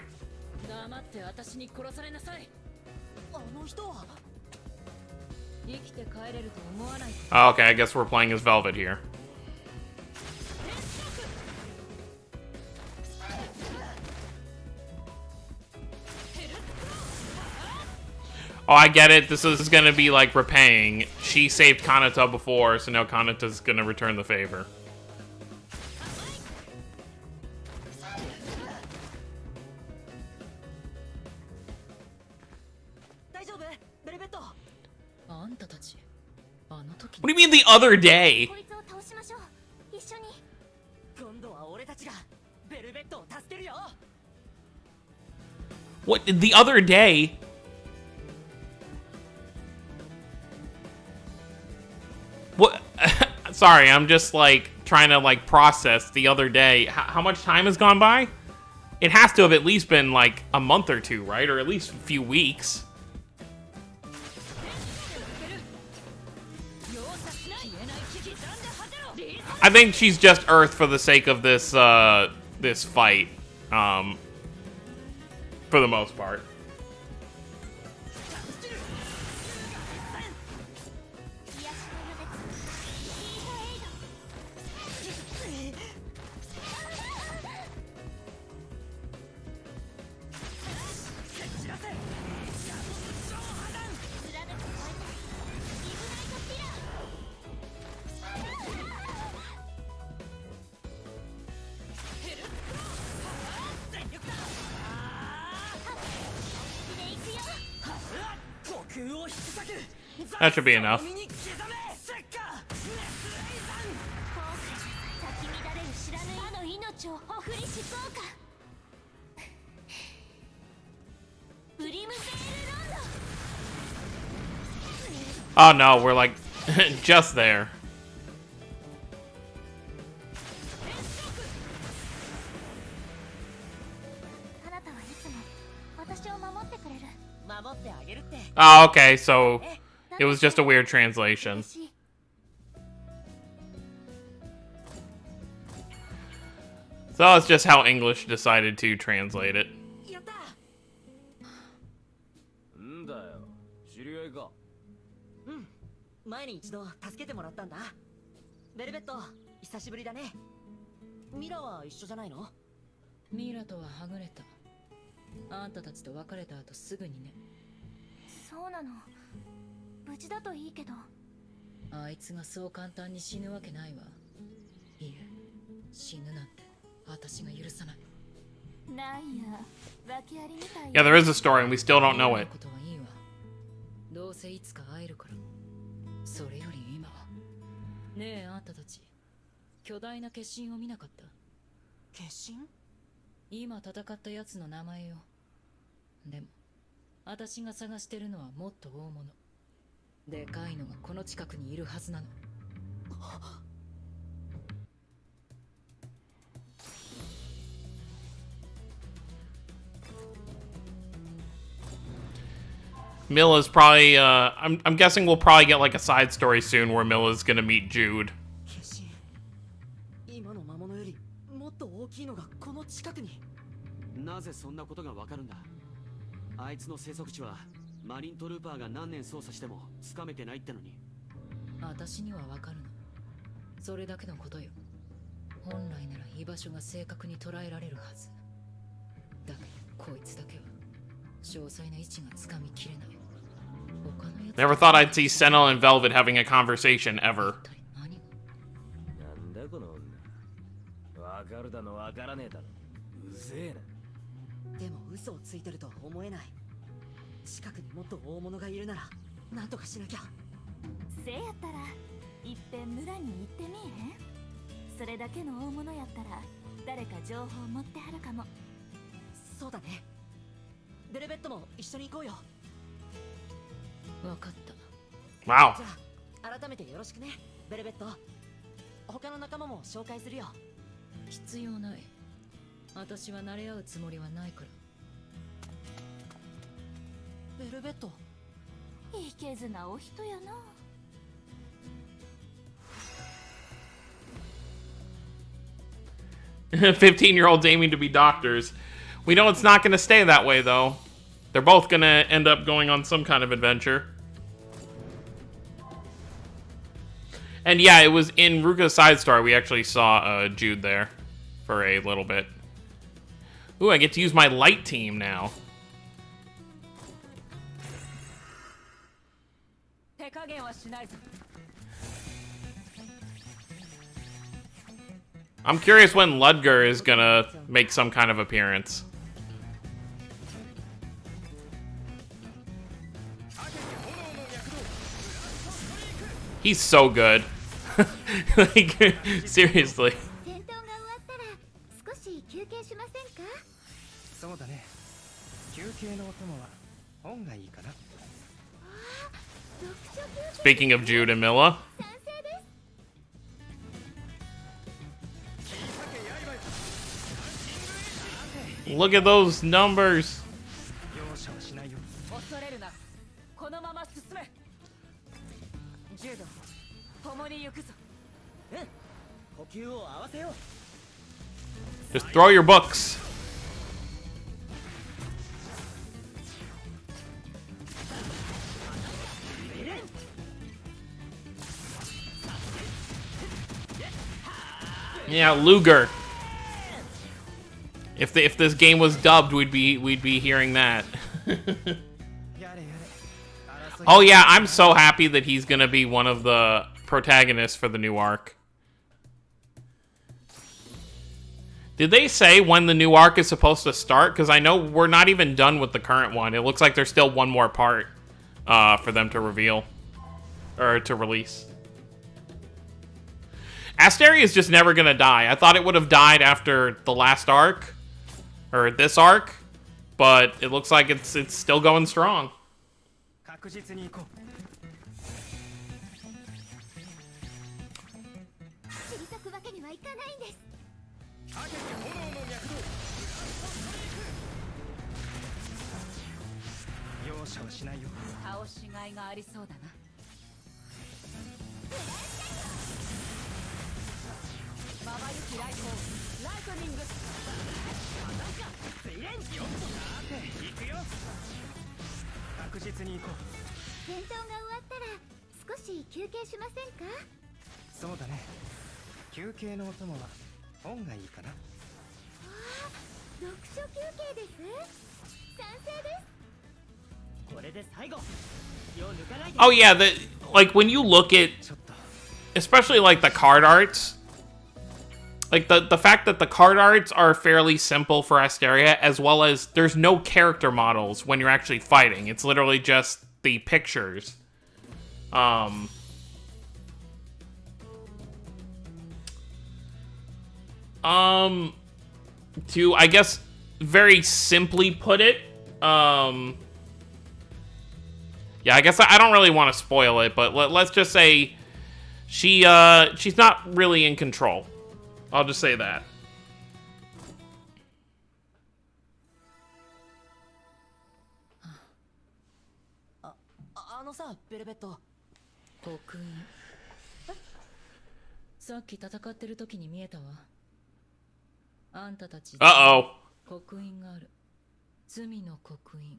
Oh, okay, I guess we're playing as Velvet here. Oh, I get it. This is gonna be like repaying. She saved Kanata before, so now Kanata's gonna return the favor. What do you mean the other day? What, the other day? What? Sorry, I'm just like trying to like process the other day. How much time has gone by? It has to have at least been like a month or two, right? Or at least a few weeks. I think she's just Earth for the sake of this this fight, for the most part. That should be enough. Oh no, we're like just there. Oh, okay, so it was just a weird translation. So that's just how English decided to translate it. んだよ、知り合いか。うん、前に一度助けてもらったんだ。ベルベット、久しぶりだね。ミラは一緒じゃないの？ミラとははぐれた。あんたたちと別れた後すぐにね。そうなの。無事だといいけど。あいつがそう簡単に死ぬわけないわ。いいえ、死ぬなんて私が許さない。なんや、訳ありみたい。Yeah, there is a story and we still don't know it. ことはいいわ。どうせいつか会えるから。それより今は。ねえ、あんたたち。巨大な決心を見なかった？決心？今戦ったやつの名前よ。でも、私が探してるのはもっと大物。でかいのがこの近くにいるはずなの。Milla's probably, I'm guessing we'll probably get like a side story soon where Milla's gonna meet Jude. 決心。今の魔物よりもっと大きいのがこの近くに。なぜそんなことがわかるんだ。あいつの生息地はマリントルーパーが何年操作してもつかめてないってのに。私にはわかるの。それだけのことよ。本来なら居場所が正確に捉えられるはず。だけどこいつだけは詳細な位置がつかみきれない。他のやつ Never thought I'd see Senna and Velvet having a conversation ever. だこの女。わかるだのわからねえだろ。うぜえな。でも嘘をついてるとは思えない。近くにもっと大物がいるならなんとかしなきゃ。せやったらいっぺん村に行ってみえへん？それだけの大物やったら誰か情報持ってはるかも。そうだね。ベルベットも一緒に行こうよ。分かった。 Wow. じゃあ改めてよろしくねベルベット。他の仲間も紹介するよ。必要ない。私は慣れ合うつもりはないから。ベルベット、いけずなお人やな。15-year-olds aiming to be doctors. We know it's not going to stay that way, though. They're both going to end up going on some kind of adventure. And yeah, it was in Ruka's side story. We actually saw Jude there for a little bit. Ooh, I get to use my light team now. 手加減はしないぞ。 I'm curious when Ludger is gonna make some kind of appearance. He's so good. Like, seriously. 戦闘が終わったら少し休憩しませんか？そうだね。休憩のお供は本がいいかな。読書休憩 Speaking of Jude and Milla. 賛成です。 Look at those numbers. 容赦はしないよ。恐れるな。このまま進め。ジュード、共に行くぞ。呼吸を合わせよう。 Just throw your books. Yeah, Luger. If this game was dubbed, we'd be hearing that. やれやれ。争い Oh yeah, I'm so happy that he's gonna be one of the protagonists for the new arc. Did they say when the new arc is supposed to start? Because I know we're not even done with the current one. It looks like there's still one more part for them to reveal. Or to release. Asteria is just never gonna die. I thought it would have died after the last arc. Or this arc. But it looks like it's still going strong. 確実に行こう。退くわけにはいかないんです。容赦はしないよ。倒しがいがありそうだな。まばゆきライト、ライトニング。行くよ。確実に行こう。戦闘が終わったら少し休憩しませんか？そうだね。休憩のお供は本がいいかな。読書休憩です。賛成です。これで最後。気を抜かないで。 Oh yeah, like when you look at ちょっと。 especially like the card arts, like the fact that the card arts are fairly simple for Asteria, as well as there's no character models when you're actually fighting. It's literally just the pictures. To, I guess, very simply put it, yeah, I guess I don't really want to spoil it, but let's just say she's not really in control. I'll just say that. あのさ、ベルベット。刻印。さっき戦ってる時に見えたわ。あんたたち Uh-oh. 刻印がある。罪の刻印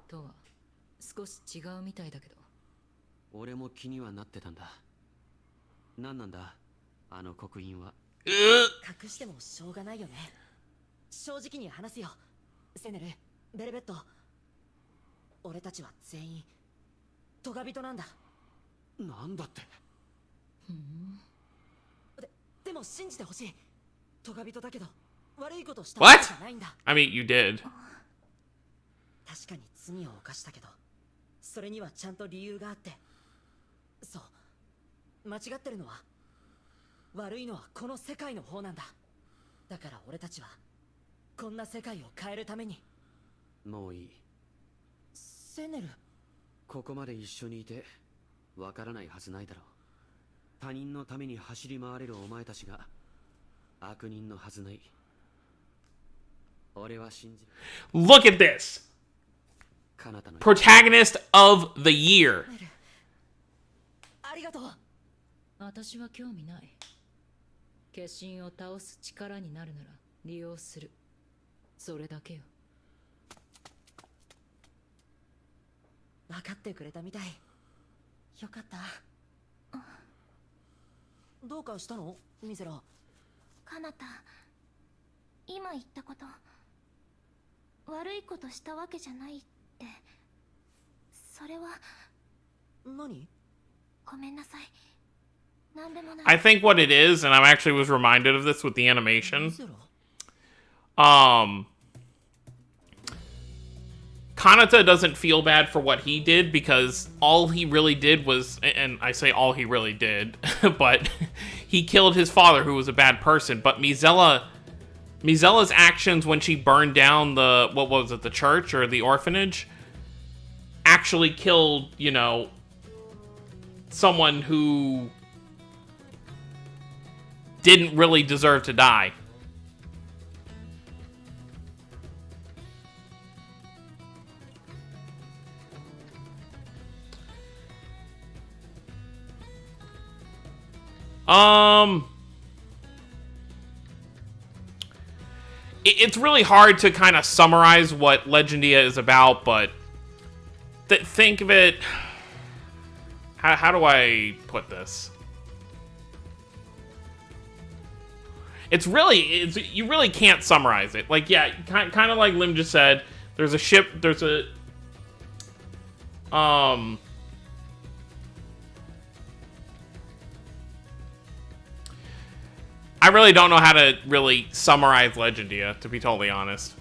とは少し違うみたいだけど。俺も気にはなってたんだ。何なんだあの刻印は。隠してもしょうがないよね。正直に話すよ。セネル、ベルベット。俺たちは全員トガ人なんだ。なんだって。でも信じてほしい。トガ人だけど悪いことした What? わけじゃないんだ。 I mean, you did. 確かに罪を犯したけど、それにはちゃんと理由があって。そう、間違ってるのは、悪いのはこの世界の方なんだ。だから俺たちはこんな世界を変えるために。もういい。セネル、ここまで一緒にいてわからないはずないだろう。他人のために走り回れるお前たちが悪人のはずない。俺は信じる。 Look at this. 彼方の Protagonist of the year. ありがとう。私は興味ない。化身を倒す力になるなら利用する。それだけよ。分かってくれたみたい。よかった。どうかしたのミゼラ。彼方、今言ったこと、悪いことしたわけじゃないって。それは何？ごめんなさい。なんでもない。 I think what it is, and I actually was reminded of this with the animation. ミゼラ？ Kanata doesn't feel bad for what he did because all he really did was, and I say all he really did, but he killed his father who was a bad person. But Mizella's actions when she burned down the, what was it, the church or the orphanage, actually killed, you know, someone who didn't really deserve to die. It's really hard to kind of summarize what Legendia is about, but think of it. How do I put this? It's you really can't summarize it. Like, yeah, kind of like Lim just said, there's a ship, there's a I really don't know how to really summarize Legendia, to be totally honest.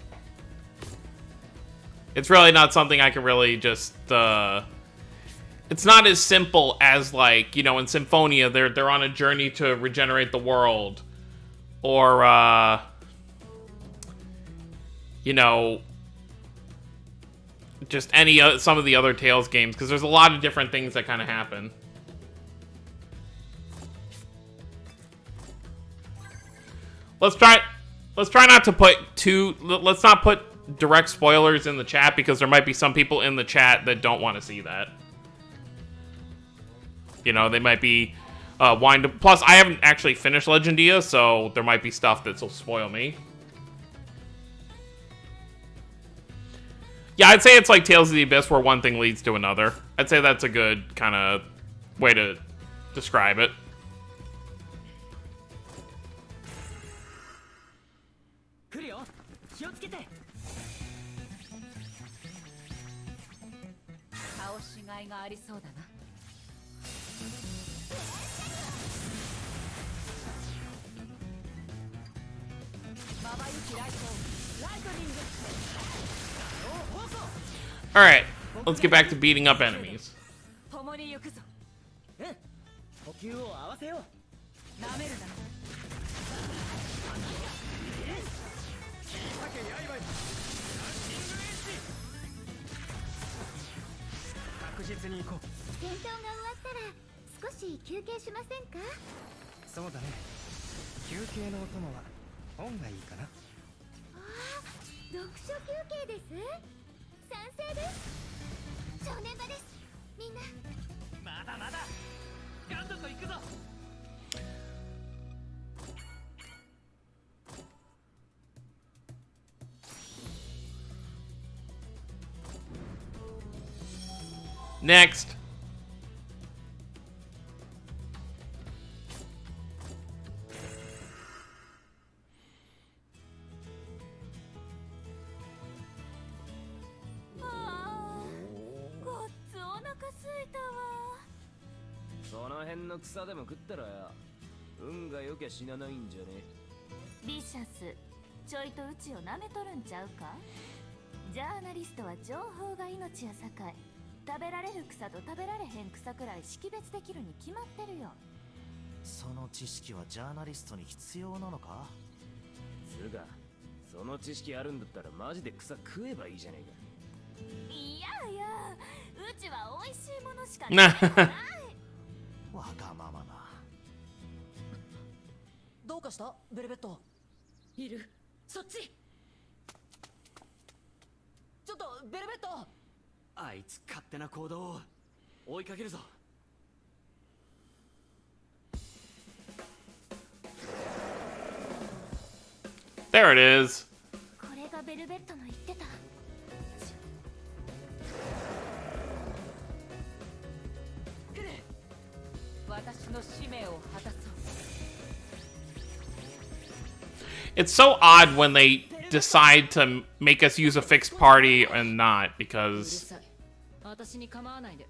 It's really not something I can really just, it's not as simple as, like, you know, in Symphonia, they're on a journey to regenerate the world. Or, you know, just some of the other Tales games, because there's a lot of different things that kind of happen. Let's try not to put let's not put direct spoilers in the chat, because there might be some people in the chat that don't want to see that. You know, they might be plus I haven't actually finished Legendia, so there might be stuff that'll spoil me. Yeah, I'd say it's like Tales of the Abyss, where one thing leads to another. I'd say that's a good kind of way to describe it. 来るよ。気をつけて。倒しがいがありそうだな。まばゆきライト、ライトニング。 Alright, let's get back to beating up enemies. 共に行くぞ。うん。呼吸を合わせよう。なめるな。確実に行こう。戦闘が終わったら少し休憩しませんか？そうだね。休憩のお供は本がいいかな。ああ、読書休憩です。賛成です。少年場です。みんな。まだまだ。ガンとこ行くぞ。Next. Ah, ごっつお腹すいたわ。その辺の草でも食ったらよ。運が良きゃ死なないんじゃね。ビシャス、ちょいとうちを舐めとるんちゃうか。ジャーナリストは情報が命やさかい、食べられる草と食べられへん草くらい識別できるに決まってるよ。その知識はジャーナリストに必要なのか。つうか、その知識あるんだったらマジで草食えばいいじゃねえか。いやいや、うちは美味しいものしか食べてない。わがままな。どうかしたベルベット。いる、そっち。ちょっとベルベット。あいつ勝手な行動を追いかけるぞ。There it is. これがベルベットの言ってた。来る。私の使命を果たそう。 It's so odd when they decide to make us use a fixed party and not, because, 私に構わないで。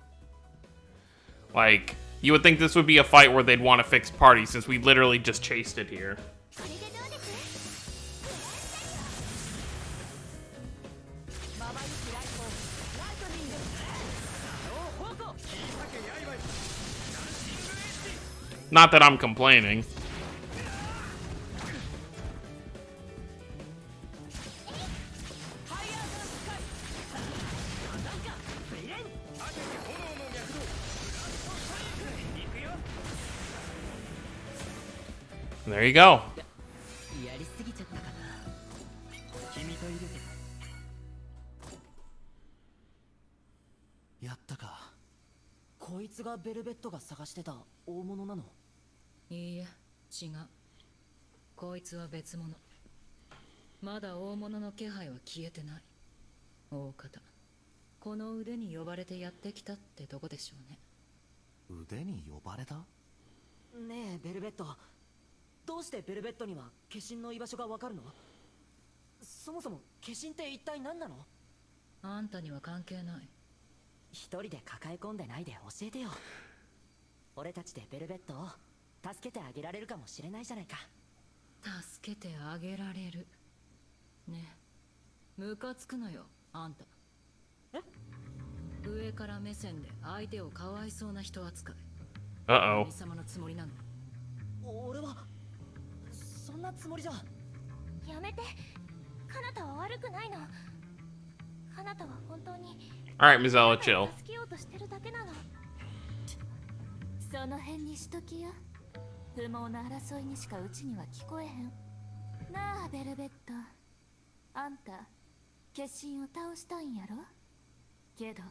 like, you would think this would be a fight where they'd want a fixed party since we literally just chased it here. これでどうです。マバユキライト、ライトニング。方向。 Not that I'm complaining. There you go. やりすぎちゃったかな。君といるやったか。こいつがベルベットが探してた大物なの。いいえ、違う。こいつは別物。まだ大物の気配は消えてない。大方、この腕に呼ばれてやってきたってとこでしょうね。腕に呼ばれた？ねえベルベット、どうしてベルベットには化身の居場所がわかるの？そもそも化身って一体何なの？あんたには関係ない。一人で抱え込んでないで教えてよ。俺たちでベルベットを助けてあげられるかもしれないじゃないか。助けてあげられる。ねえ、ムカつくのよ、あんた。え？上から目線で相手をかわいそうな人扱い。 Uh-oh. 神様のつもりなの。俺はそんなつもりじゃ。やめて。カナタは悪くないの。カナタは本当に Alright, Mizella, chill. 助けようとしてるだけなの。その辺にしときや。不毛な争いにしかうちには聞こえへん。なあベルベット、あんた化身を倒したんやろ。けど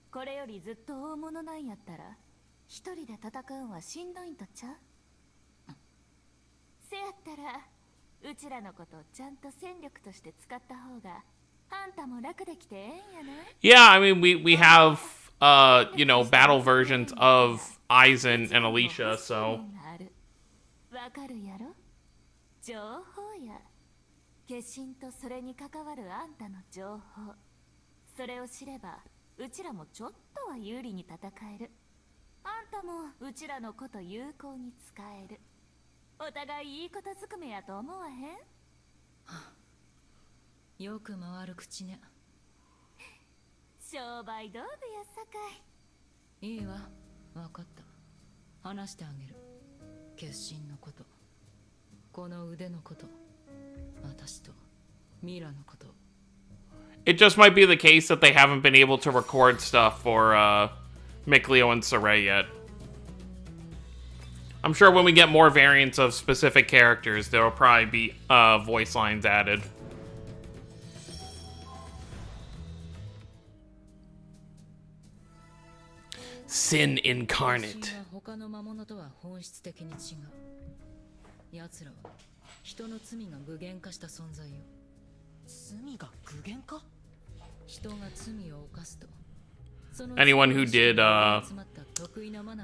これよりずっと大物なんやったら一人で戦うんはしんどいんとちゃう。せやったらうちらのことをちゃんと戦力として使った方があんたも楽できてええんやない。 Yeah, I mean, we have, you know, battle versions of Aizen and Alicia, so. わかるやろ。情報や。化身とそれに関わるあんたの情報。それを知ればうちらもちょっとは有利に戦える。あんたもうちらのこと有効に使える。お互いいいことずくめやと思わへん？よく回る口ね。商売道具やさかい。いいわ、わかった。話してあげる。決心のこと、この腕のこと、私とミラのこと。 It just might be the case that they haven't been able to record stuff for Mikleo and Saray yet. I'm sure when we get more variants of specific characters, there will probably be voice lines added. Sin incarnate. 他の魔物とは本質的に違う。奴らは人の罪が具現化した存在よ。罪が具現化？人が罪を犯すと、 Anyone who did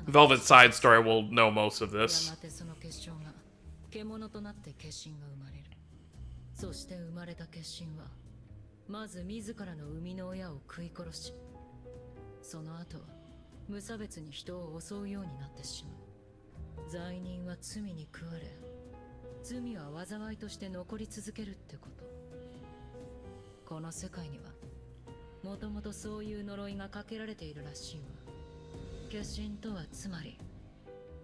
Velvet Side Story will know most of this. やがてその結晶が獣となって化身が生まれる。そして生まれた化身はまず自らの生みの親を食い殺し、その後は無差別に人を襲うようになってしまう。罪人は罪に食われ、罪は災いとして残り続けるってこと。この世界にはもともとそういう呪いがかけられているらしいわ。化身とはつまり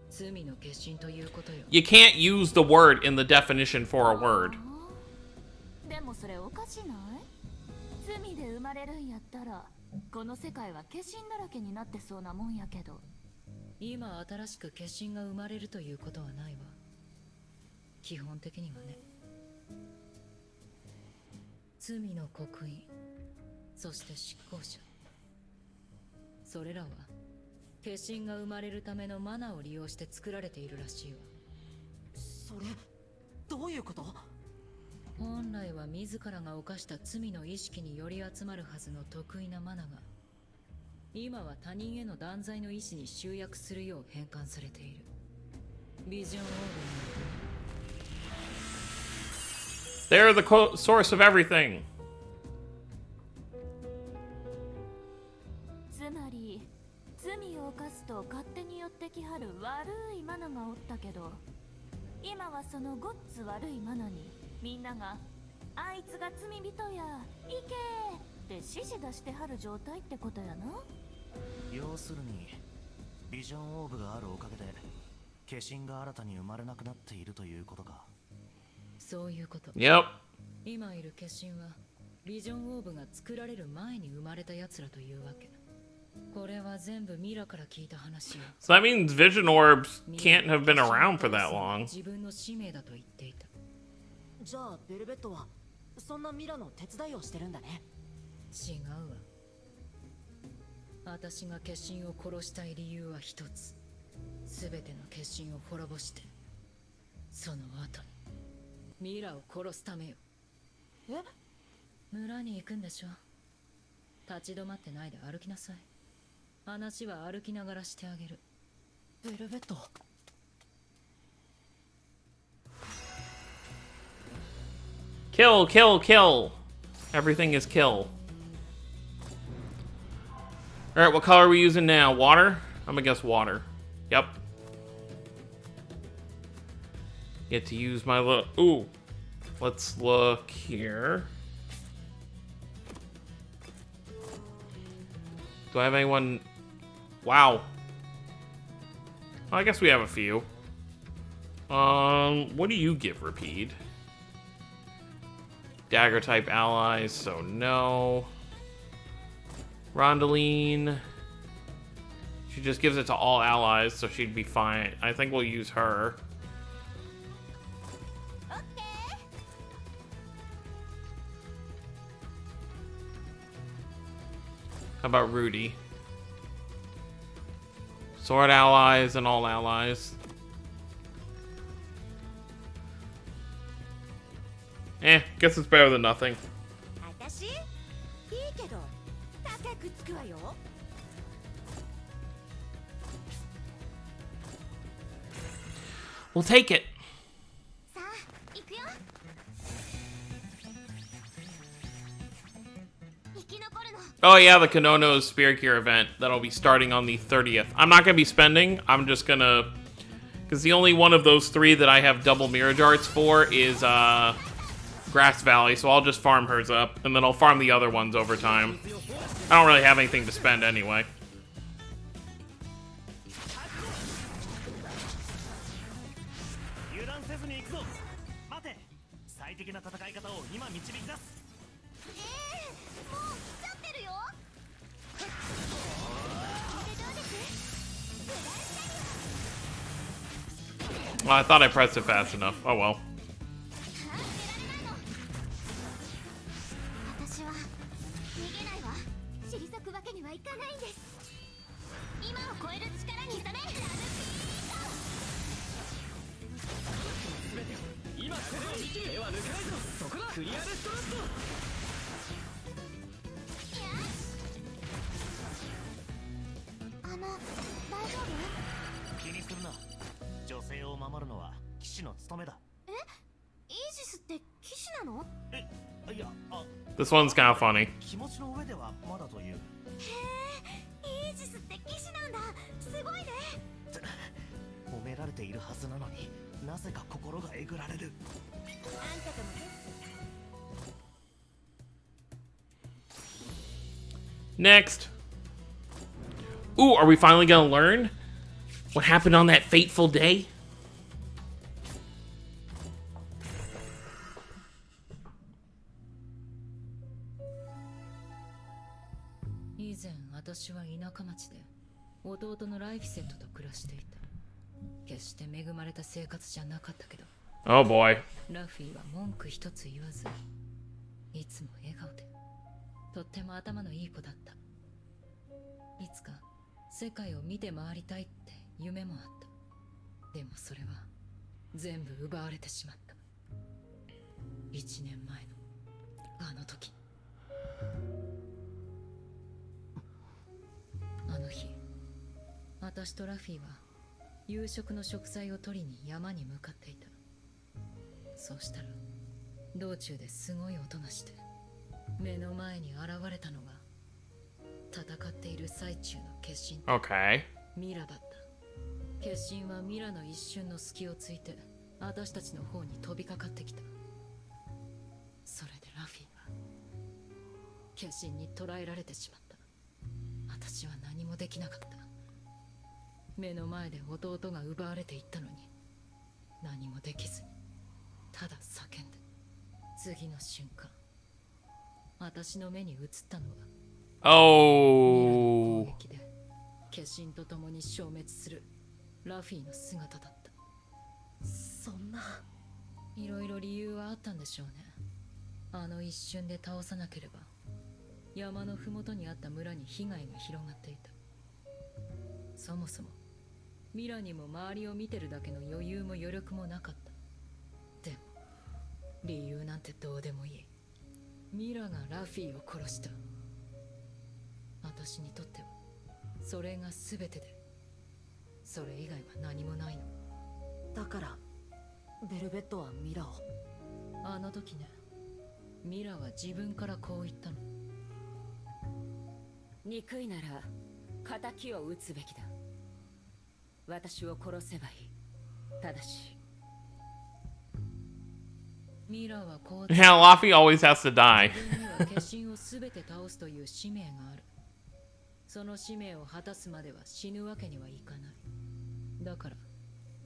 罪の化身ということよ。 You can't use the word in the definition for a word. でもそれおかしない？罪で生まれるんやったらこの世界は化身だらけになってそうなもんやけど。今新しく化身が生まれるということはないわ。基本的にはね。罪の刻印、そして執行者、それらは化身が生まれるためのマナを利用して作られているらしいわ。それどういうこと？本来は自らが犯した罪の意識により集まるはずの得意なマナが、今は他人への断罪の意志に集約するよう変換されている。ビジョンオーブ They're the source of everything. つまり罪を犯すと勝手に寄ってきはる悪いマナがおったけど、今はそのごっつ悪いマナにみんながあいつが罪人や、行けーって指示出してはる状態ってことやな。要するにビジョンオーブがあるおかげで化身が新たに生まれなくなっているということか。そういうこと。 Yep. 今いる化身はビジョンオーブが作られる前に生まれた奴らというわけ。これは全部ミラから聞いた話よ。 So that means vision orbs can't have been around for that long. 自分の使命だと言っていた。じゃあベルベットはそんなミラの手伝いをしてるんだね。違うわ。私が化身を殺したい理由は一つ。すべての化身を滅ぼして、その後にミラを殺すためよ。え？村に行くんでしょ。立ち止まってないで歩きなさい。話は歩きながらしてあげる。ベルベット。Kill, kill, kill. Everything is kill. Alright, what color are we using now? Water? I'm gonna guess water. Yep. Get to use my look. Ooh. Let's look here. Do I have anyone? Wow. I guess we have a few. What do you give, Repeat? Dagger type allies, so no. Rondeline. She just gives it to all allies, so she'd be fine. I think we'll use her. How about Rudy? Sword allies and all allies. Guess it's better than nothing. 私いいけど高くつくわよ。We'll take it. さあ行くよ。生き残るの。 Oh yeah, the Kanono's Spirit Gear event that'll be starting on the 30th. I'm not gonna be spending. I'm just gonna, because the only one of those three that I have double mirror darts for is Grass Valley, so I'll just farm hers up, and then I'll farm the other ones over time. I don't really have anything to spend anyway. 油断せずに行くぞ。待て。最適な戦い方を今導き出す。もう来ちゃってるよ。でどうです？ Well, I thought I pressed it fast enough. Oh well. 私は逃げないわ。退くわけにはいかないんです。今を超える力に覚め。今これを見切る。手は抜けないぞ。そこだ。クリアレストラスト。大丈夫？気にするな。女性を守るのは騎士の務めだ。え？イージスって騎士なの？いや、This one's kind of funny. 気持ちの上ではまだという。へえ、イージスって騎士なんだ。すごいね。おめええられているはずなのに、なぜか心がえぐられる。あんたともね。 Next. Ooh, are we finally gonna learn what happened on that fateful day? 以前私は田舎町で弟のライフセットと暮らしていた。決して恵まれた生活じゃなかったけど、 Oh boy. ラフィーは文句一つ言わず、いつも笑顔で、とっても頭のいい子だった。いつか世界を見て回りたいって夢もあった。でもそれは全部奪われてしまった。1年前のあの時。あの日、私とラフィーは夕食の食材を取りに山に向かっていた。そうしたら道中ですごい音がして、目の前に現れたのが戦っている最中の化身、 Okay. ミラだった。化身はミラの一瞬の隙をついて私たちの方に飛びかかってきた。それでラフィーは化身に捕らえられてしまった。私は何もできなかった。目の前で弟が奪われていったのに何もできずにただ叫んで、次の瞬間私の目に映ったのは Oh. 攻撃で化身と共に消滅するラフィーの姿だった。そんな。いろいろ理由はあったんでしょうね。あの一瞬で倒さなければ山のふもとにあった村に被害が広がっていた。そもそもミラにも周りを見てるだけの余裕も余力もなかった。でも理由なんてどうでもいい。ミラがラフィーを殺した。私にとってはそれが全てで、それ以外は何もないの。だからベルベットはミラを。あの時ね、ミラは自分からこう言ったの。憎いなら仇を討つべきだ。私を殺せばいい。ただしミラはこう Yeah, Luffy always has to die. 自分には化身を全て倒すという使命がある。その使命を果たすまでは死ぬわけにはいかない。だから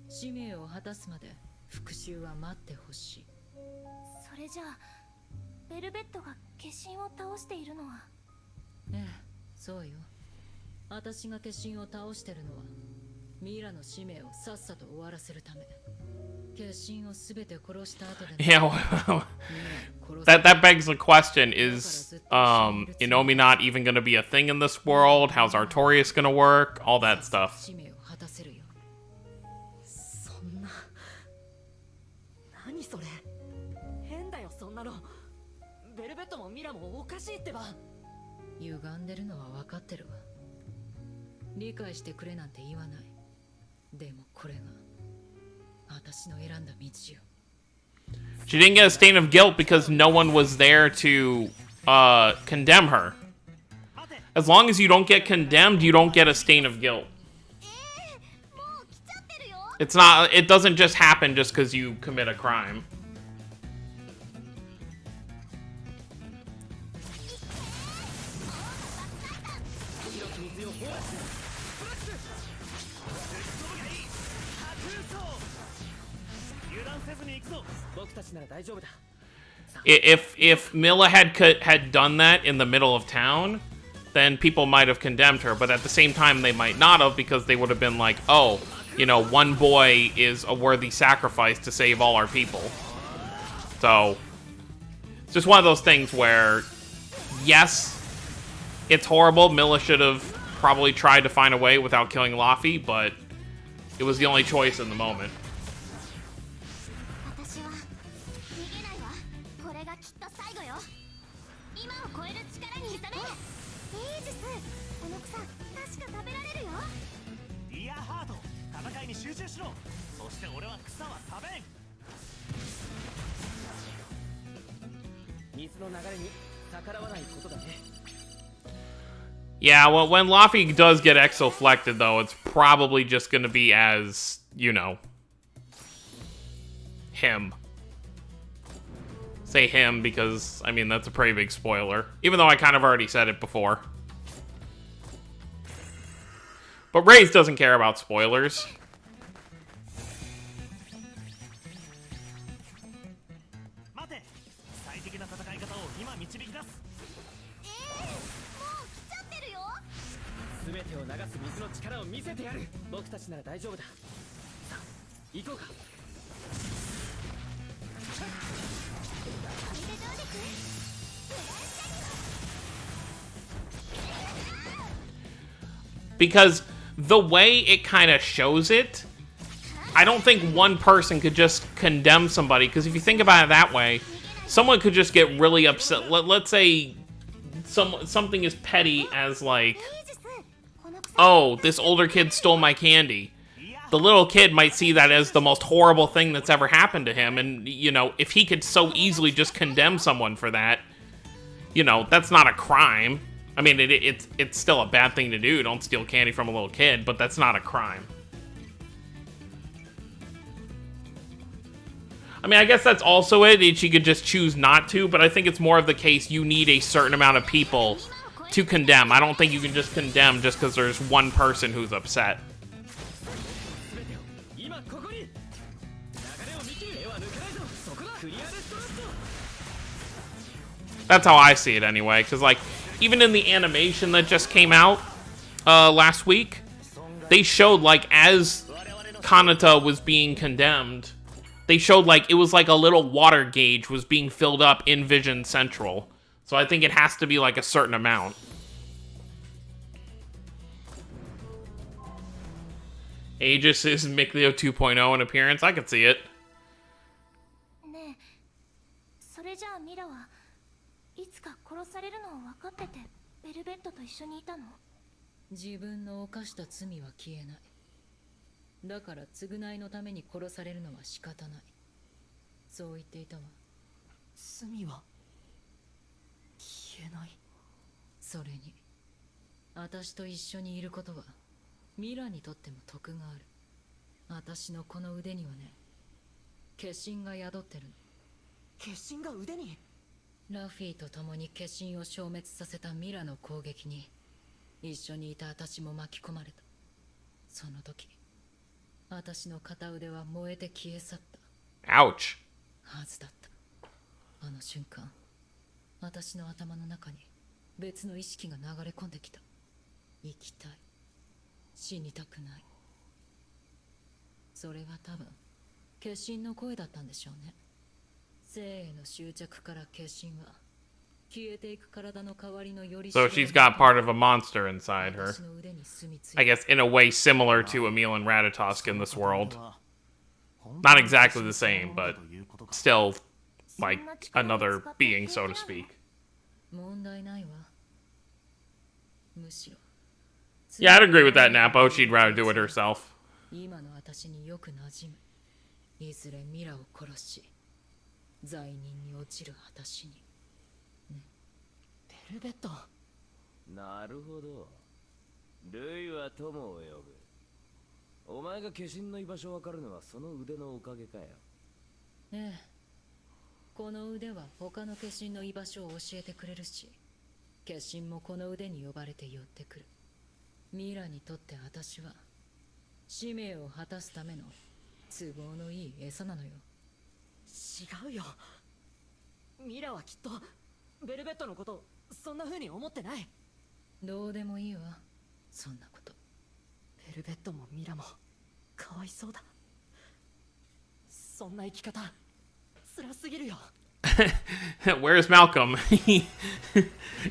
使命を果たすまで復讐は待ってほしい。それじゃあベルベットが化身を倒しているのは。ええ、そうよ。私が化身を倒してるのはミラの使命をさっさと終わらせるため。化身を全て殺した後で Yeah, well, that begs the question: Is Inomi not even gonna be a thing in this world? How's Artorias gonna work? All that stuff. 使命を果たせるよ。そんな。何それ。変だよそんなの。ベルベットもミラもおかしいってば。歪んでるのは分かってるわ。理解してくれなんて言わない。でもこれが私の選んだ道よ。 She didn't get a stain of guilt because no one was there to condemn her. As long as you don't get condemned, you don't get a stain of guilt. It's not. It doesn't just happen just because you commit a crime. If Milla had done that in the middle of town, then people might have condemned her. But at the same time, they might not have, because they would have been like, oh, you know, one boy is a worthy sacrifice to save all our people. So it's just one of those things where, yes, it's horrible. Milla should have probably tried to find a way without killing Luffy, but it was the only choice in the moment. 私は逃げないわ。これがきっと最後よ。今を超える力に目覚め。エイジス、この草確か食べられるよ。ディアハート、戦いに集中しろ。そして俺は草は食べん。水の流れに逆らわないことだね。Yeah, well, when Luffy does get exoflected, though, it's probably just going to be as, you know, him. Say him because, I mean, that's a pretty big spoiler. Even though I kind of already said it before. But Reyes doesn't care about spoilers. Because the way it kind of shows it, I don't think one person could just condemn somebody. Because if you think about it that way, someone could just get really upset. Let's say something as petty as like, oh, this older kid stole my candy. The little kid might see that as the most horrible thing that's ever happened to him. And, you know, if he could so easily just condemn someone for that, you know, that's not a crime. I mean, it's still a bad thing to do. Don't steal candy from a little kid, but that's not a crime. I mean, I guess that's also it. She could just choose not to, but I think it's more of the case you need a certain amount of people to condemn. I don't think you can just condemn just because there's one person who's upset. That's how I see it anyway, because, like, even in the animation that just came out last week, they showed, like, as Kanata was being condemned, they showed, like, it was like a little water gauge was being filled up in Vision Central. So I think it has to be, like, a certain amount. Aegis is Mikleo 2.0 in appearance. I could see it.ラフィと共に化身を消滅させたミラの攻撃に一緒にいた私も巻き込まれた。その時、私の片腕は燃えて消え去った。Ouch. はずだった。あの瞬間、私の頭の中に別の意識が流れ込んできた。生きたい。死にたくない。それは多分、化身の声だったんでしょうね。生への執着から化身は消えていく体の代わりのより So she's got part of a monster inside her. I guess in a way similar to Emil and Ratatosk in this world. Not exactly the same, but still like another being, so to speak. Yeah, I'd agree with that, Napo. She'd rather do it herself. 罪人に落ちる私に、ね、ベルベット。なるほど。ルイは友を呼ぶ。お前が化身の居場所わかるのはその腕のおかげかよ。ええ。この腕は他の化身の居場所を教えてくれるし、化身もこの腕に呼ばれて寄ってくる。ミラにとって私は使命を果たすための都合のいい餌なのよ。違うよ。ミラはきっとベルベットのことそんな風に思ってない。どうでもいいわ、そんなこと。ベルベットもミラもかわいそうだ。そんな生き方辛すぎるよ。Where's Malcolm?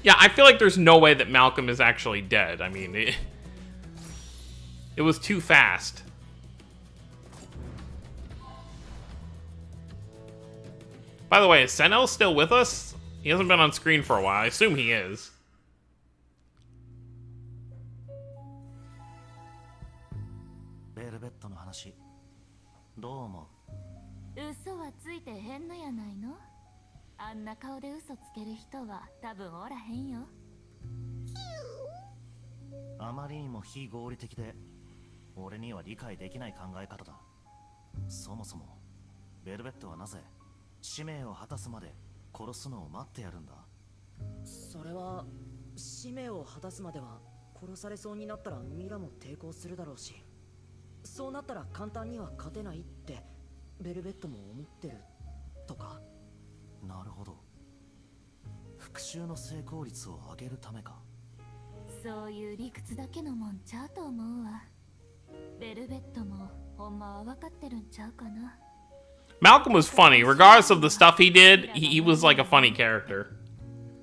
Yeah, I feel like there's no way that Malcolm is actually dead. I mean, it was too fast. By the way, is Senel still with us? He hasn't been on screen for a while. I assume he is. ベルベットの話どう思う？嘘はついてへんのやないの？あんな顔で嘘つける人は多分おらへんよ。あまりにも非合理的で俺には理解できない考え方だ。そもそもベルベットはなぜ使命を果たすまで殺すのを待ってやるんだ。それは使命を果たすまでは殺されそうになったらミラも抵抗するだろうし、そうなったら簡単には勝てないってベルベットも思ってるとか。なるほど、復讐の成功率を上げるためか。そういう理屈だけのもんちゃうと思うわ。ベルベットもほんまは分かってるんちゃうかな。 Malcolm was funny. Regardless of the stuff he did, he was like a funny character.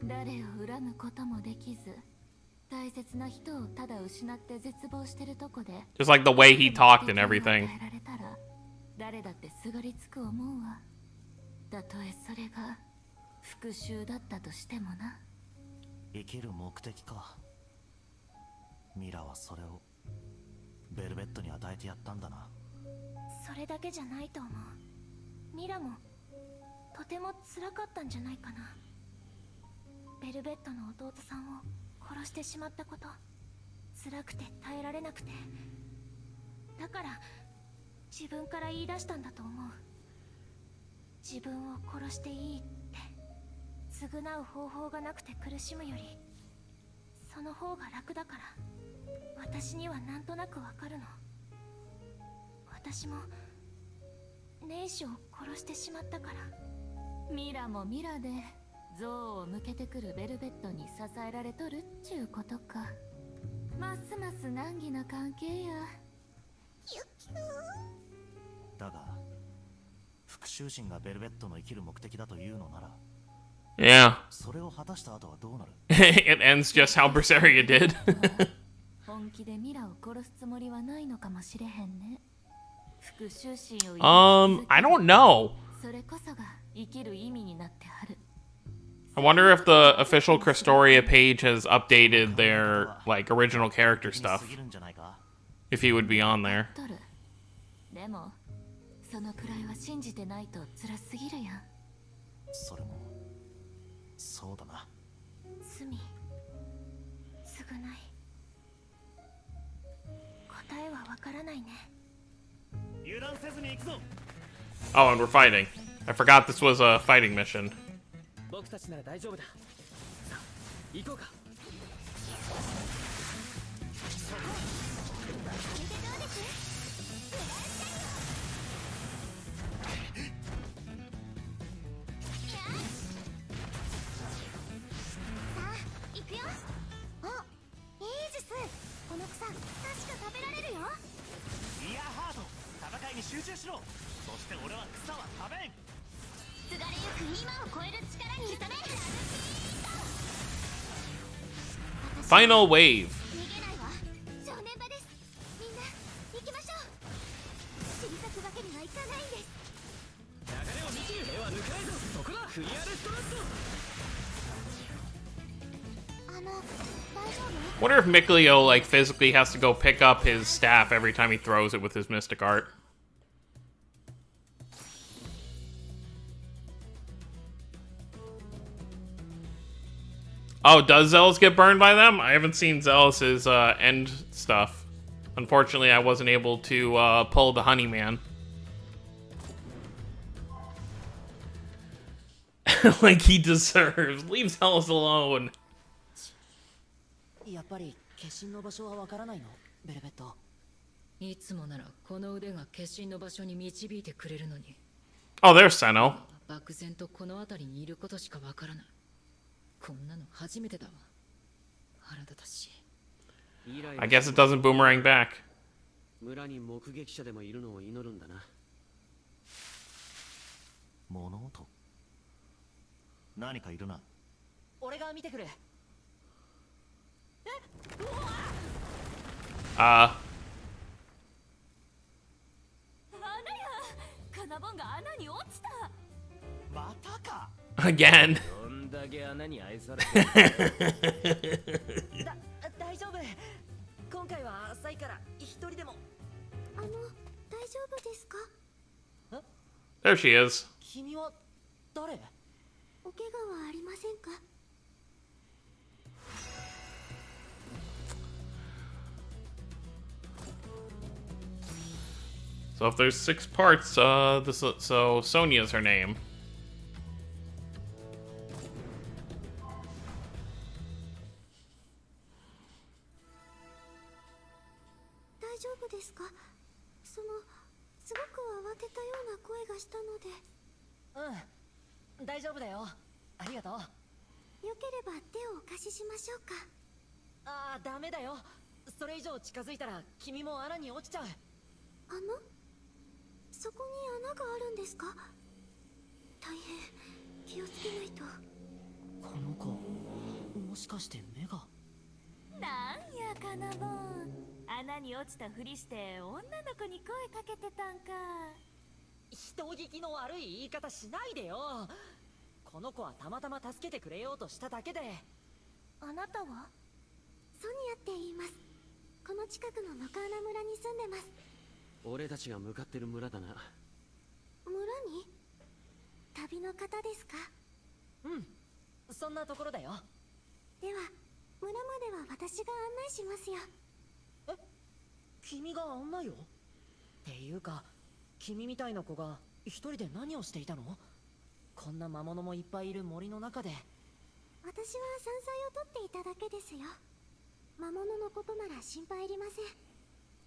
誰を恨むこともできず、大切な人をただ失って絶望してるとこで Just like the way he talked and everything. 与えられたら誰だってすがりつく思うわ。たとえそれが復讐だったとしてもな。生きる目的か。ミラはそれをベルベットに与えてやったんだな。それだけじゃないと思う。ミラもとても辛かったんじゃないかな。ベルベットの弟さんを殺してしまったこと、辛くて耐えられなくて、だから自分から言い出したんだと思う。自分を殺していいって。償う方法がなくて苦しむよりその方が楽だから、私にはなんとなくわかるの。私もネイシを殺してしまったから。ミラもミラで像を向けてくるベルベットに支えられとるっちゅうことか。ますます難儀な関係や。だが復讐心がベルベットの生きる目的だというのなら、 Yeah. それを果たした後はどうなる？ It ends just how Berseria did. 本気でミラを殺すつもりはないのかもしれへんね。復讐心を I don't know. それこそが生きる意味になってはる。 I wonder if the official Crestoria page has updated their like original character stuff. If he would be on there. でもそのくらいは信じてないと辛すぎるやん。それもそうだな。罪、償い、答えはわからないね。 油断せずに行くぞ。 Oh, and we're fighting. I forgot this was a fighting mission. 僕たちなら大丈夫だ。さあ行こうか。行くよ。あ、イージス、この草確か食べられるよ。イヤーハート、戦いに集中しろ。そして俺は草は食べん。すがれゆく今を超える力に目覚め。 Final wave. 逃げないわ。正念場です。みんな行きましょう。死に咲くわけにはいかないんです。流れを見切る。手は抜かないぞ。そこだ。クリアレストラット。大丈夫？ Wonder if Mikleo like physically has to go pick up his staff every time he throws it with his mystic art. Oh, does Zealous get burned by them? I haven't seen Zealous's end stuff. Unfortunately, I wasn't able to pull the Honey Man. Like he deserves. Leave Zealous alone. やっぱり化身の場所はわからないの、ベルベット。いつもならこの腕が化身の場所に導いてくれるのに。 Oh, there's Seno. 漠然とこの辺りにいることしかわからない。こんなの初めてだわ。腹立たしい。 I guess it doesn't boomerang back. 村に目撃者でもいるのを祈るんだな。物音。何かいるな。俺が見てくる。 穴や。カナボンが穴に落ちた。またか。 Again. どんだけ穴に愛されて大丈夫。今回は浅いから一人でも。大丈夫ですか？ There she is. 君は誰？お怪我はありませんか？ So if there's 6 parts, so Sonia's her name. 大丈夫ですか？すごく慌てたような声がしたので。うん、大丈夫だよ。ありがとう。よければ手をお貸ししましょうか。ああ、ダメだよ。それ以上近づいたら君も穴に落ちちゃう。穴？そこに穴があるんですか？大変気をつけないと。この子、もしかして目が。なんやカナボン、穴に落ちたふりして女の子に声かけてたんか。人聞きの悪い言い方しないでよ。この子はたまたま助けてくれようとしただけで。あなたは？ソニアって言います。この近くのノカーナ村に住んでます。俺たちが向かってる村だな。村に？旅の方ですか？うん、そんなところだよ。では村までは私が案内しますよ。え、君が案内を？っていうか、君みたいな子が一人で何をしていたの？こんな魔物もいっぱいいる森の中で。私は山菜を取っていただけですよ。魔物のことなら心配いりません。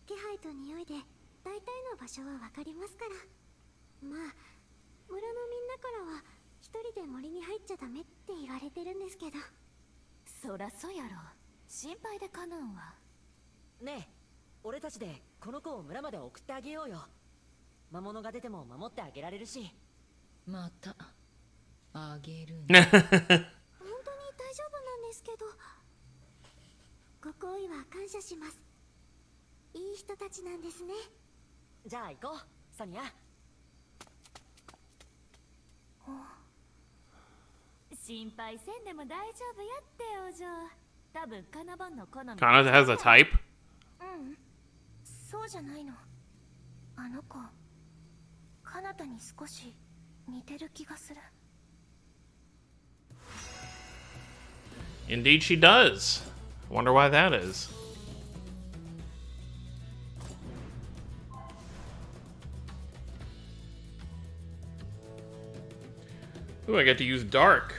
気配と匂いで大体の場所はわかりますから。まあ村のみんなからは一人で森に入っちゃダメって言われてるんですけど。そらそやろ、心配でかなんわ。ねえ、俺たちでこの子を村まで送ってあげようよ。魔物が出ても守ってあげられるし。またあげる本当に大丈夫なんですけど。ご好意は感謝します。いい人たちなんですね。じゃあ行こう、ソニア。心配せんでも大丈夫やってお嬢。多分カナボンの好み。 Kana has a type? うん、そうじゃないの。あの子カナタに少し似てる気がする。 Indeed she does. Wonder why that is. Ooh, I get to use dark.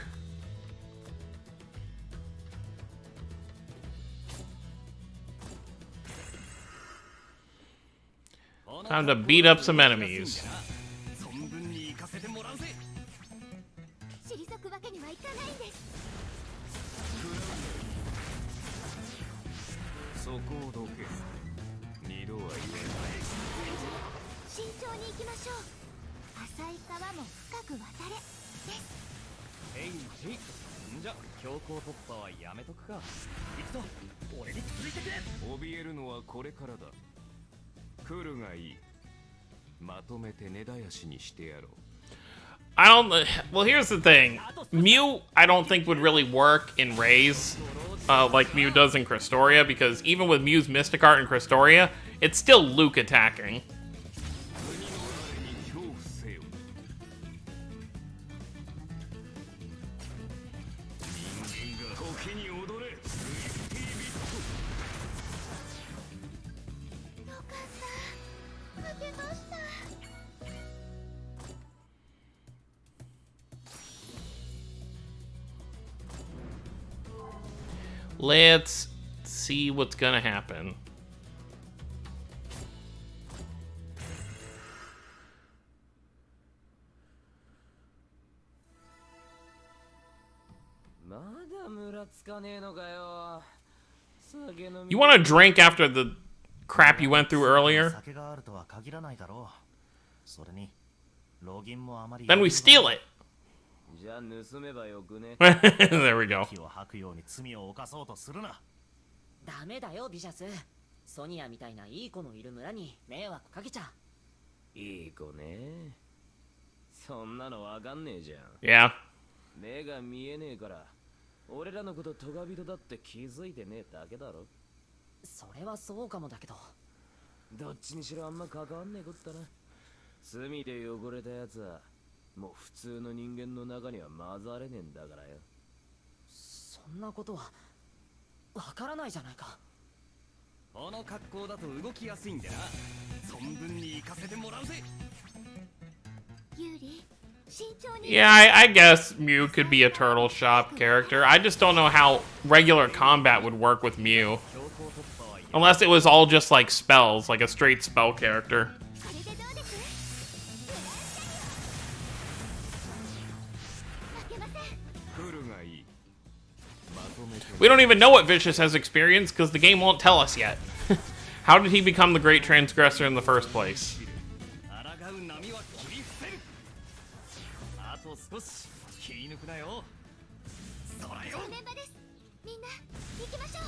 Time to beat up some enemies. 退くわけにはいかないんです。そこをどけ。二度は言えない。慎重に行きましょう。浅い川も深く渡れです。ヘイヘイ。んじゃ強行突破はやめとくか。行くぞ、俺に続いてくれ。怯えるのはこれからだ。来るがいい。まとめて根絶やしにしてやろう。I don't. Well, here's the thing. Mew, I don't think would really work in Rays, like Mew does in Crestoria, because even with Mew's Mystic Art in Crestoria, it's still Luke attacking. Let's see what's gonna happen. You want a drink after the crap you went through earlier? Then we steal it. There we go. ダメだよ、ビシャス。ソニアみたいないい子のいる村に迷惑かけちゃ。いい子ね。そんなのわかんねえじゃん。Yeah. 目が見えねえから、俺らのことトガ人だって気づいてねえだけだろ。それはそうかもだけど。どっちにしろあんま関わんねえこったな。罪で汚れたやつはもう普通の人間の中には混ざれねえんだからよ。そんなことはわからないじゃないか。この格好だと動きやすいんでな。存分に行かせてもらうぜ。ユーリ、慎重に。 Yeah, I guess Mew could be a turtle shop character. I just don't know how regular combat would work with Mew. Unless it was all just like spells, like a straight spell character. これでどうです？負けません。クルがいい。まとめて We don't even know what Vicious has experienced because the game won't tell us yet. How did he become the great transgressor in the first place? 抗う波は切り伏せる。あと少し気抜くなよ。そらよ。メンバーです。みんな行きましょう。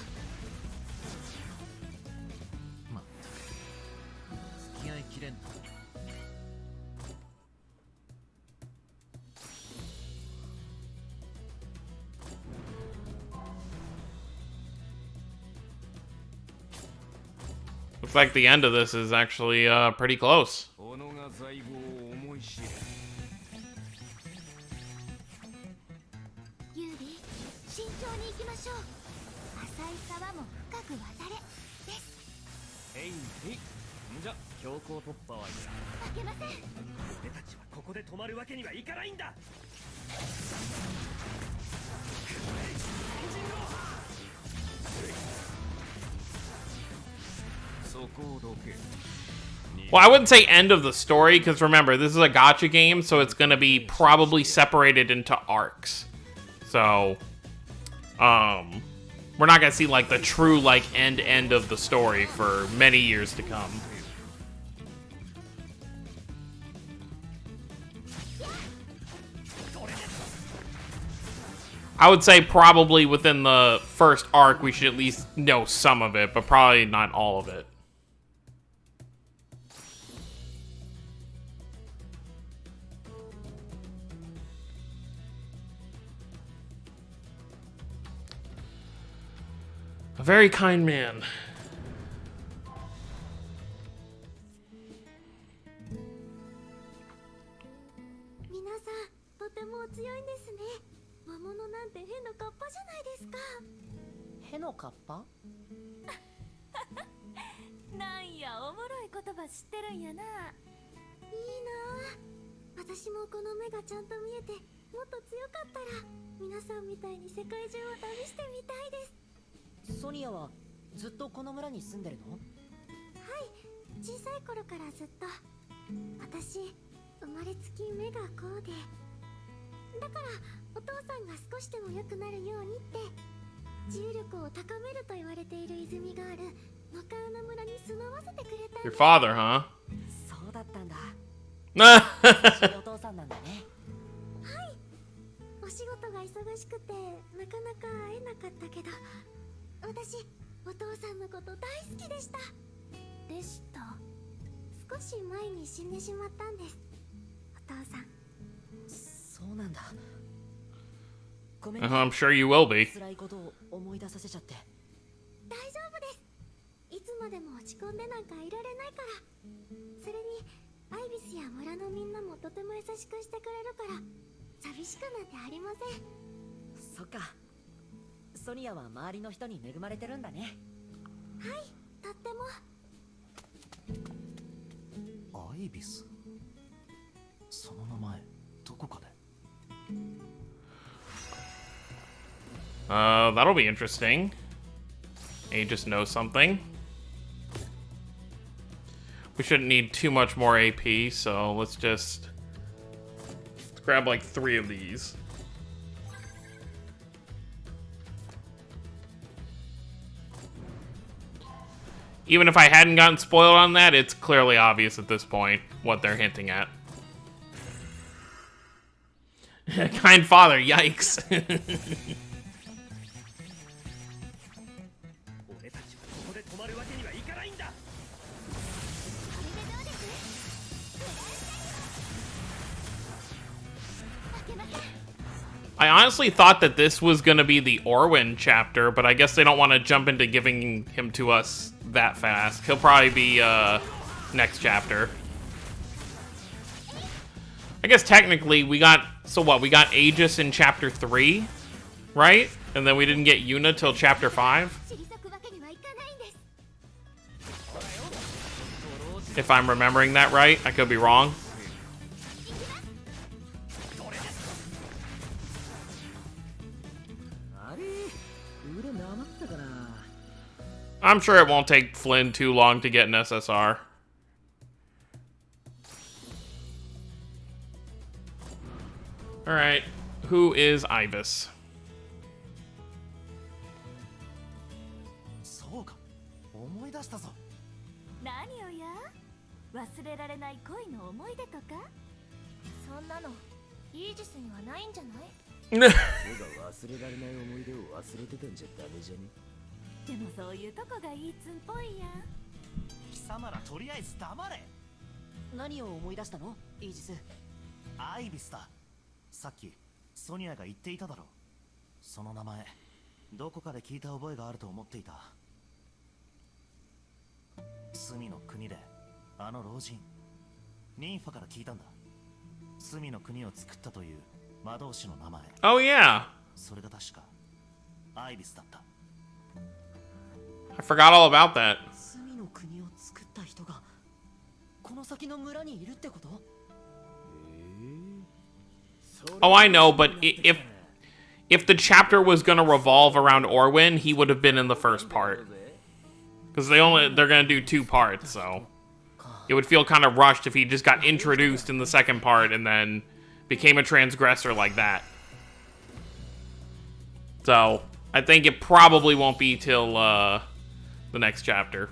ま付き合いきれんな。Looks like the end of this is actually pretty close. 己が財宝を思い知れ。ユーリ、慎重に行きましょう。浅い沢も深く渡れです。へいへい。んじゃ強行突破はいいな。負けません。俺たちはここで止まるわけにはいかないんだ。そこをどけ。 Well, I wouldn't say end of the story, because remember, this is a gacha game, so it's going to be probably separated into arcs. So, we're not going to see, like, the true, like, end of the story for many years to come. I would say probably within the first arc, we should at least know some of it, but probably not all of it. A very kind man. 皆さん、とてもお強いんですね。魔物なんて変なカッパじゃないですか。変のカッパ？なんやおもろい言葉知ってるんやな。いいなあ。私もこの目がちゃんと見えて、もっと強かったら皆さんみたいに世界中を旅してみたいです。ソニアはずっとこの村に住んでるの？はい、小さい頃からずっと。私、生まれつき目がこうで、だからお父さんが少しでも良くなるようにって治癒力を高めると言われている泉があるノカウナ村に住まわせてくれたん Your father, huh? そうだったんだ。はお父さんなんだね。はい、お仕事が忙しくてなかなか会えなかったけど、私お父さんのこと大好きでした。でした。少し前に死んでしまったんです、お父さん。そうなんだ。ごめん。I'm sure you will be. 辛いことを思い出させちゃって。大丈夫です。いつまでも落ち込んでなんかいられないから。それにアイビスや村のみんなもとても優しくしてくれるから寂しくなんてありません。そっか。ソニアは周りの人に恵まれてるんだね。はい、とっても。アイビス、その名前どこかで。That'll be interesting. And you just know something. We shouldn't need too much more AP, so let's grab like 3 of these. Even if I hadn't gotten spoiled on that, it's clearly obvious at this point what they're hinting at. Kind father, yikes. 俺たちはここで止まるわけにはいかないんだ。 I honestly thought that this was going to be the Orwin chapter, but I guess they don't want to jump into giving him to us that fast. He'll probably be next chapter. I guess technically we got, so what, we got Aegis in chapter 3, right? And then we didn't get Yuna till chapter 5? If I'm remembering that right, I could be wrong. I'm sure it won't take Flynn too long to get an SSR. Alright, who is Ibis? そうか、思い出したぞ。何をや、忘れられない恋の思い出とか。そんなのイージスにはないんじゃない？手が忘れられない思い出を忘れてたんじゃダメじゃね？でもそういうとこがいいつんっぽいや。貴様らとりあえず黙れ。何を思い出したのイージス？アイビスだ。さっきソニアが言っていただろう。その名前どこかで聞いた覚えがあると思っていた。隅の国であの老人ニンファから聞いたんだ。隅の国を作ったという魔導士の名前。 Oh yeah. それが確かアイビスだった。 I forgot all about that. 隅の国を作った人がこの先の村にいるってこと？ Oh, I know, but if the chapter was gonna revolve around Orwin, he would have been in the first part. Because they're gonna do 2 parts, so it would feel kind of rushed if he just got introduced in the second part and then became a transgressor like that. So I think it probably won't be till the next chapter.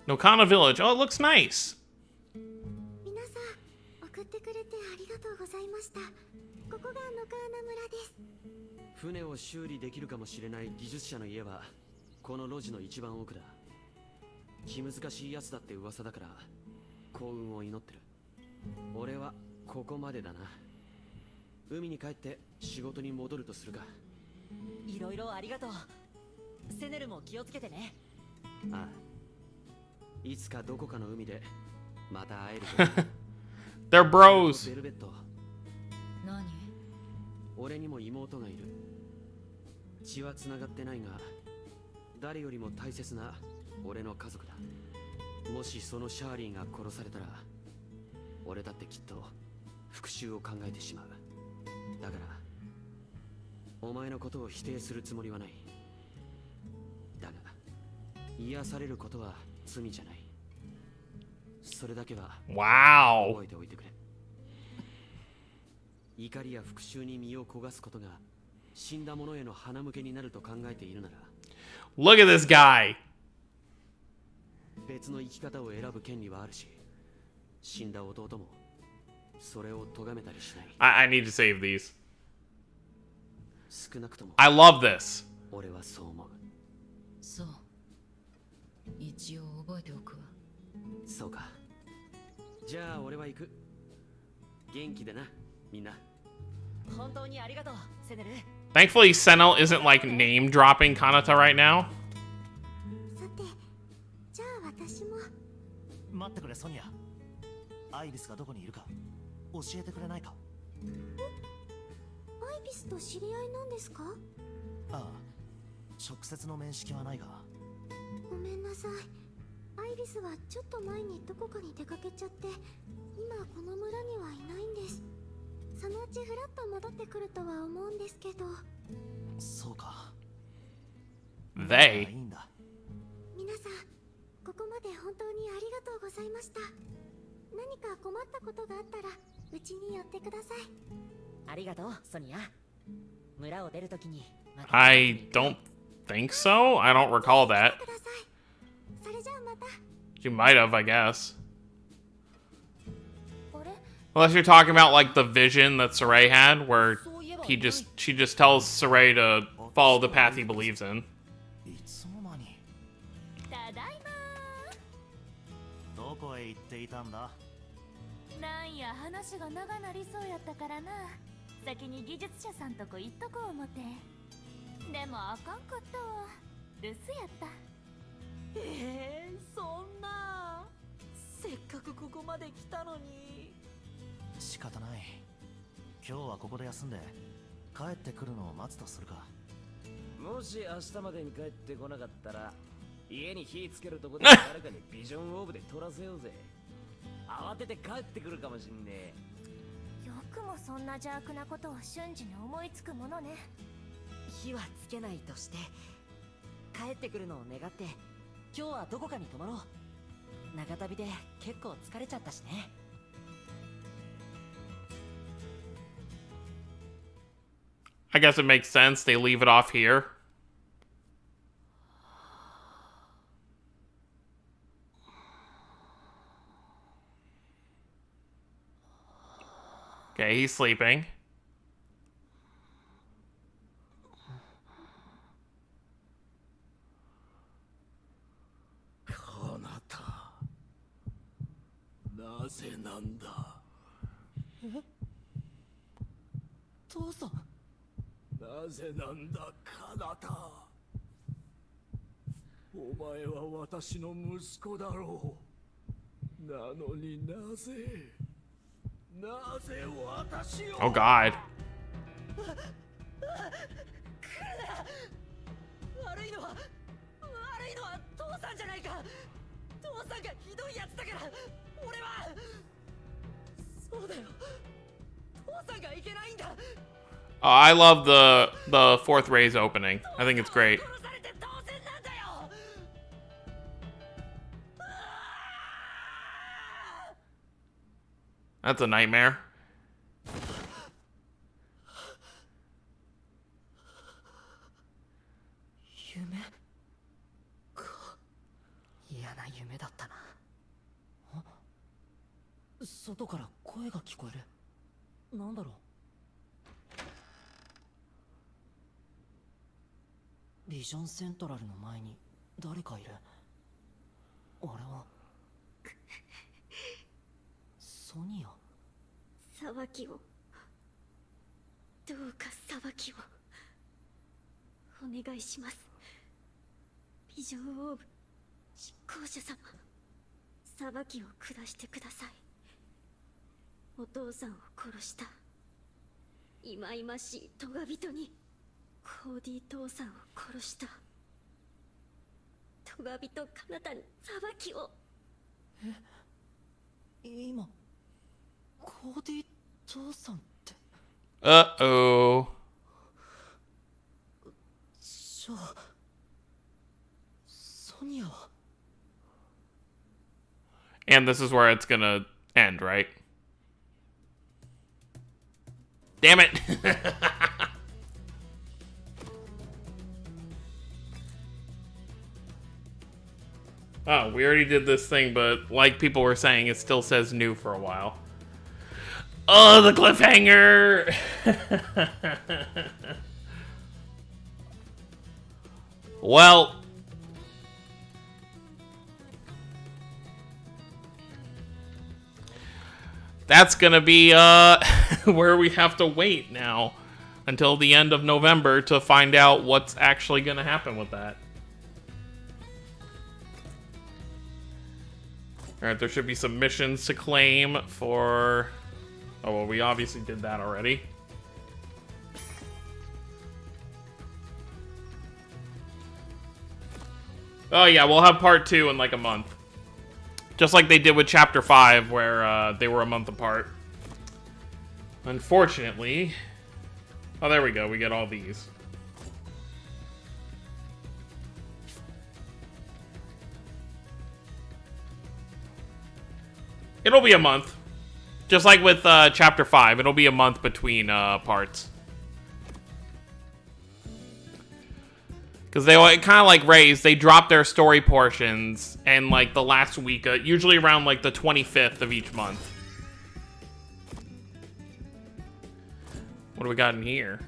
Nokana Village. Oh, it looks nice. 皆さん送ってくれてありがとうございました。ここがノカーナ村です。船を修理できるかもしれない技術者の家はこの路地の一番奥だ。気難しいやつだって噂だから幸運を祈ってる。俺はここまでだな。海に帰って仕事に戻るとするか。いろいろありがとう。セネルも気をつけてね。ああ、いつかどこかの海でまた会える。They're bros. ベルベット。何？俺にも妹がいる。血は繋がってないが誰よりも大切な俺の家族だ。もしそのシャーリーが殺されたら俺だってきっと復讐を考えてしまう。だからお前のことを否定するつもりはない。だが癒されることは罪じゃない。それだけは Wow. 覚えておいてくれ。怒りや復讐に身を焦がすことが死んだ者への鼻向けになると考えているなら Look at this guy. 別の生き方を選ぶ権利はあるし、死んだ弟もそれを咎めたりしない。 I need to save these. 少なくとも I love this. 俺はそう思う。そう。一応覚えておくわ。そうか。じゃあ俺は行く。元気でな、みんな。本当にありがとう、セネル。 Thankfully, Senel isn't like name dropping Kanata right now. さて、じゃあ私も。待ってくれソニア。アイビスがどこにいるか教えてくれないか？アイビスと知り合いなんですか？ああ、直接の面識はないが。ごめんなさい。アイビスはちょっと前にどこかに出かけちゃって今この村にはいないんです。そのうちフラッと戻ってくるとは思うんですけど。そうか。 They. いいんだ。皆さんここまで本当にありがとうございました。何か困ったことがあったらうちに寄ってください。ありがとう、ソニア。村を出るときに。I don't think so. I don't recall that. ください。それじゃあまた。 You might have, I guess. あれ？ Unless you're talking about like the vision that Saray had, where she just tells Saray to follow the path he believes in. いつの間に。ただいま。どこへ行っていたんだ？なんや話が長なりそうやったからな。先に技術者さんとこ行っとこう思て。でもあかんかったわ。留守やった。そんな。せっかくここまで来たのに。仕方ない。今日はここで休んで帰ってくるのを待つとするか。もし明日までに帰ってこなかったら、家に火つけるとこで誰かにビジョンオーブで取らせようぜ。慌てて帰ってくるかもしんねえ。よくもそんな邪悪なことを瞬時に思いつくものね。火はつけないとして帰ってくるのを願って、今日はどこかに泊まろう。長旅で結構疲れちゃったしね。I guess it makes sense. They leave it off here. Okay, he's sleeping. あなた、なぜなんだ。父さん。なぜなんだ、カナタ。お前は私の息子だろう。なのになぜ私を。 Oh God. 悪いのは父さんじゃないか。父さんがひどいやつだから。俺はそうだよ。父さんがいけないんだ。I love the fourth raise opening. I think it's great. That's a nightmare. 夢か。嫌な夢だったな。外から声が聞こえる。なんだろう。ビジョンセントラルの前に誰かいる。あれはソニア。裁きを、どうか裁きをお願いします。ビジョンオーブ執行者様、裁きを下してください。お父さんを殺した忌々しいトガ人にコーディ父さんを殺したトガ人カナタに裁きを。今コーディ父さんって。Uh-oh. じゃあソニアは。 And this is where it's gonna end, right? Damn it! Oh, we already did this thing, but like people were saying, it still says new for a while. Oh, the cliffhanger! Well, that's gonna be where we have to wait now until the end of November to find out what's actually gonna happen with that. Alright, there should be some missions to claim for... Oh, well, we obviously did that already. Oh, yeah, we'll have part 2 in like a month. Just like they did with Chapter 5, where they were a month apart. Unfortunately... Oh, there we go. We get all these. It'll be a month. Just like with Chapter 5, it'll be a month between parts. Because they kind of like raised, they drop their story portions and like the last week, usually around like the 25th of each month. What do we got in here?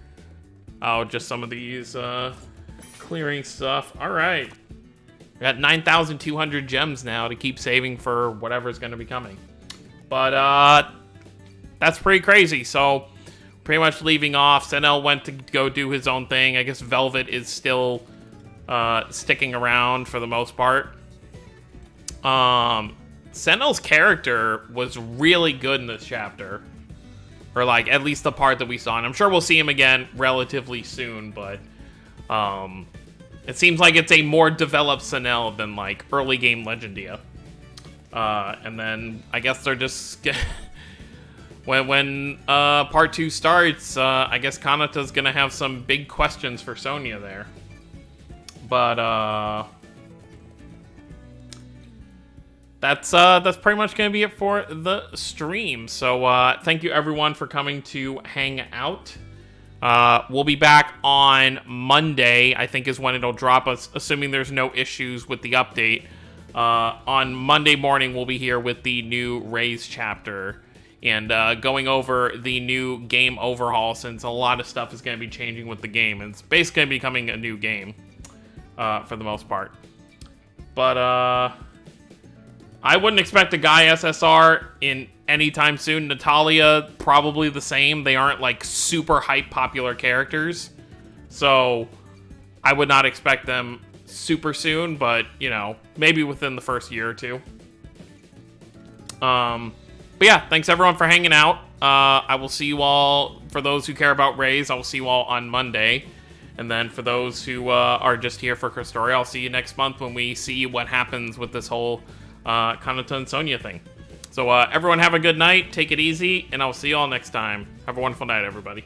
Oh, just some of these clearing stuff. All right. We got 9,200 gems now to keep saving for whatever's going to be coming. But that's pretty crazy. So pretty much leaving off. Senel went to go do his own thing. I guess Velvet is still sticking around for the most part. Senel's character was really good in this chapter. Or, like, at least the part that we saw. And I'm sure we'll see him again relatively soon, but it seems like it's a more developed Sinel than, like, early game Legendia. And then I guess they're just... when part 2 starts, I guess Kanata's gonna have some big questions for Sonya there. But, that's pretty much gonna be it for the stream. So, thank you everyone for coming to hang out. We'll be back on Monday, I think is when it'll drop us, assuming there's no issues with the update. On Monday morning, we'll be here with the new Raise chapter and going over the new game overhaul, since a lot of stuff is going to be changing with the game. It's basically becoming a new game for the most part. But I wouldn't expect a Guy SSR in anytime soon. Natalia, probably the same. They aren't like super hype popular characters, so I would not expect them super soon, but you know, maybe within the first year or two. But yeah, thanks everyone for hanging out. I will see you all, for those who care about Raise, I will see you all on Monday. And then for those who are just here for Crestoria, I'll see you next month when we see what happens with this whole Kanata and Sonya thing. So everyone have a good night, take it easy, and I'll see you all next time. Have a wonderful night, everybody.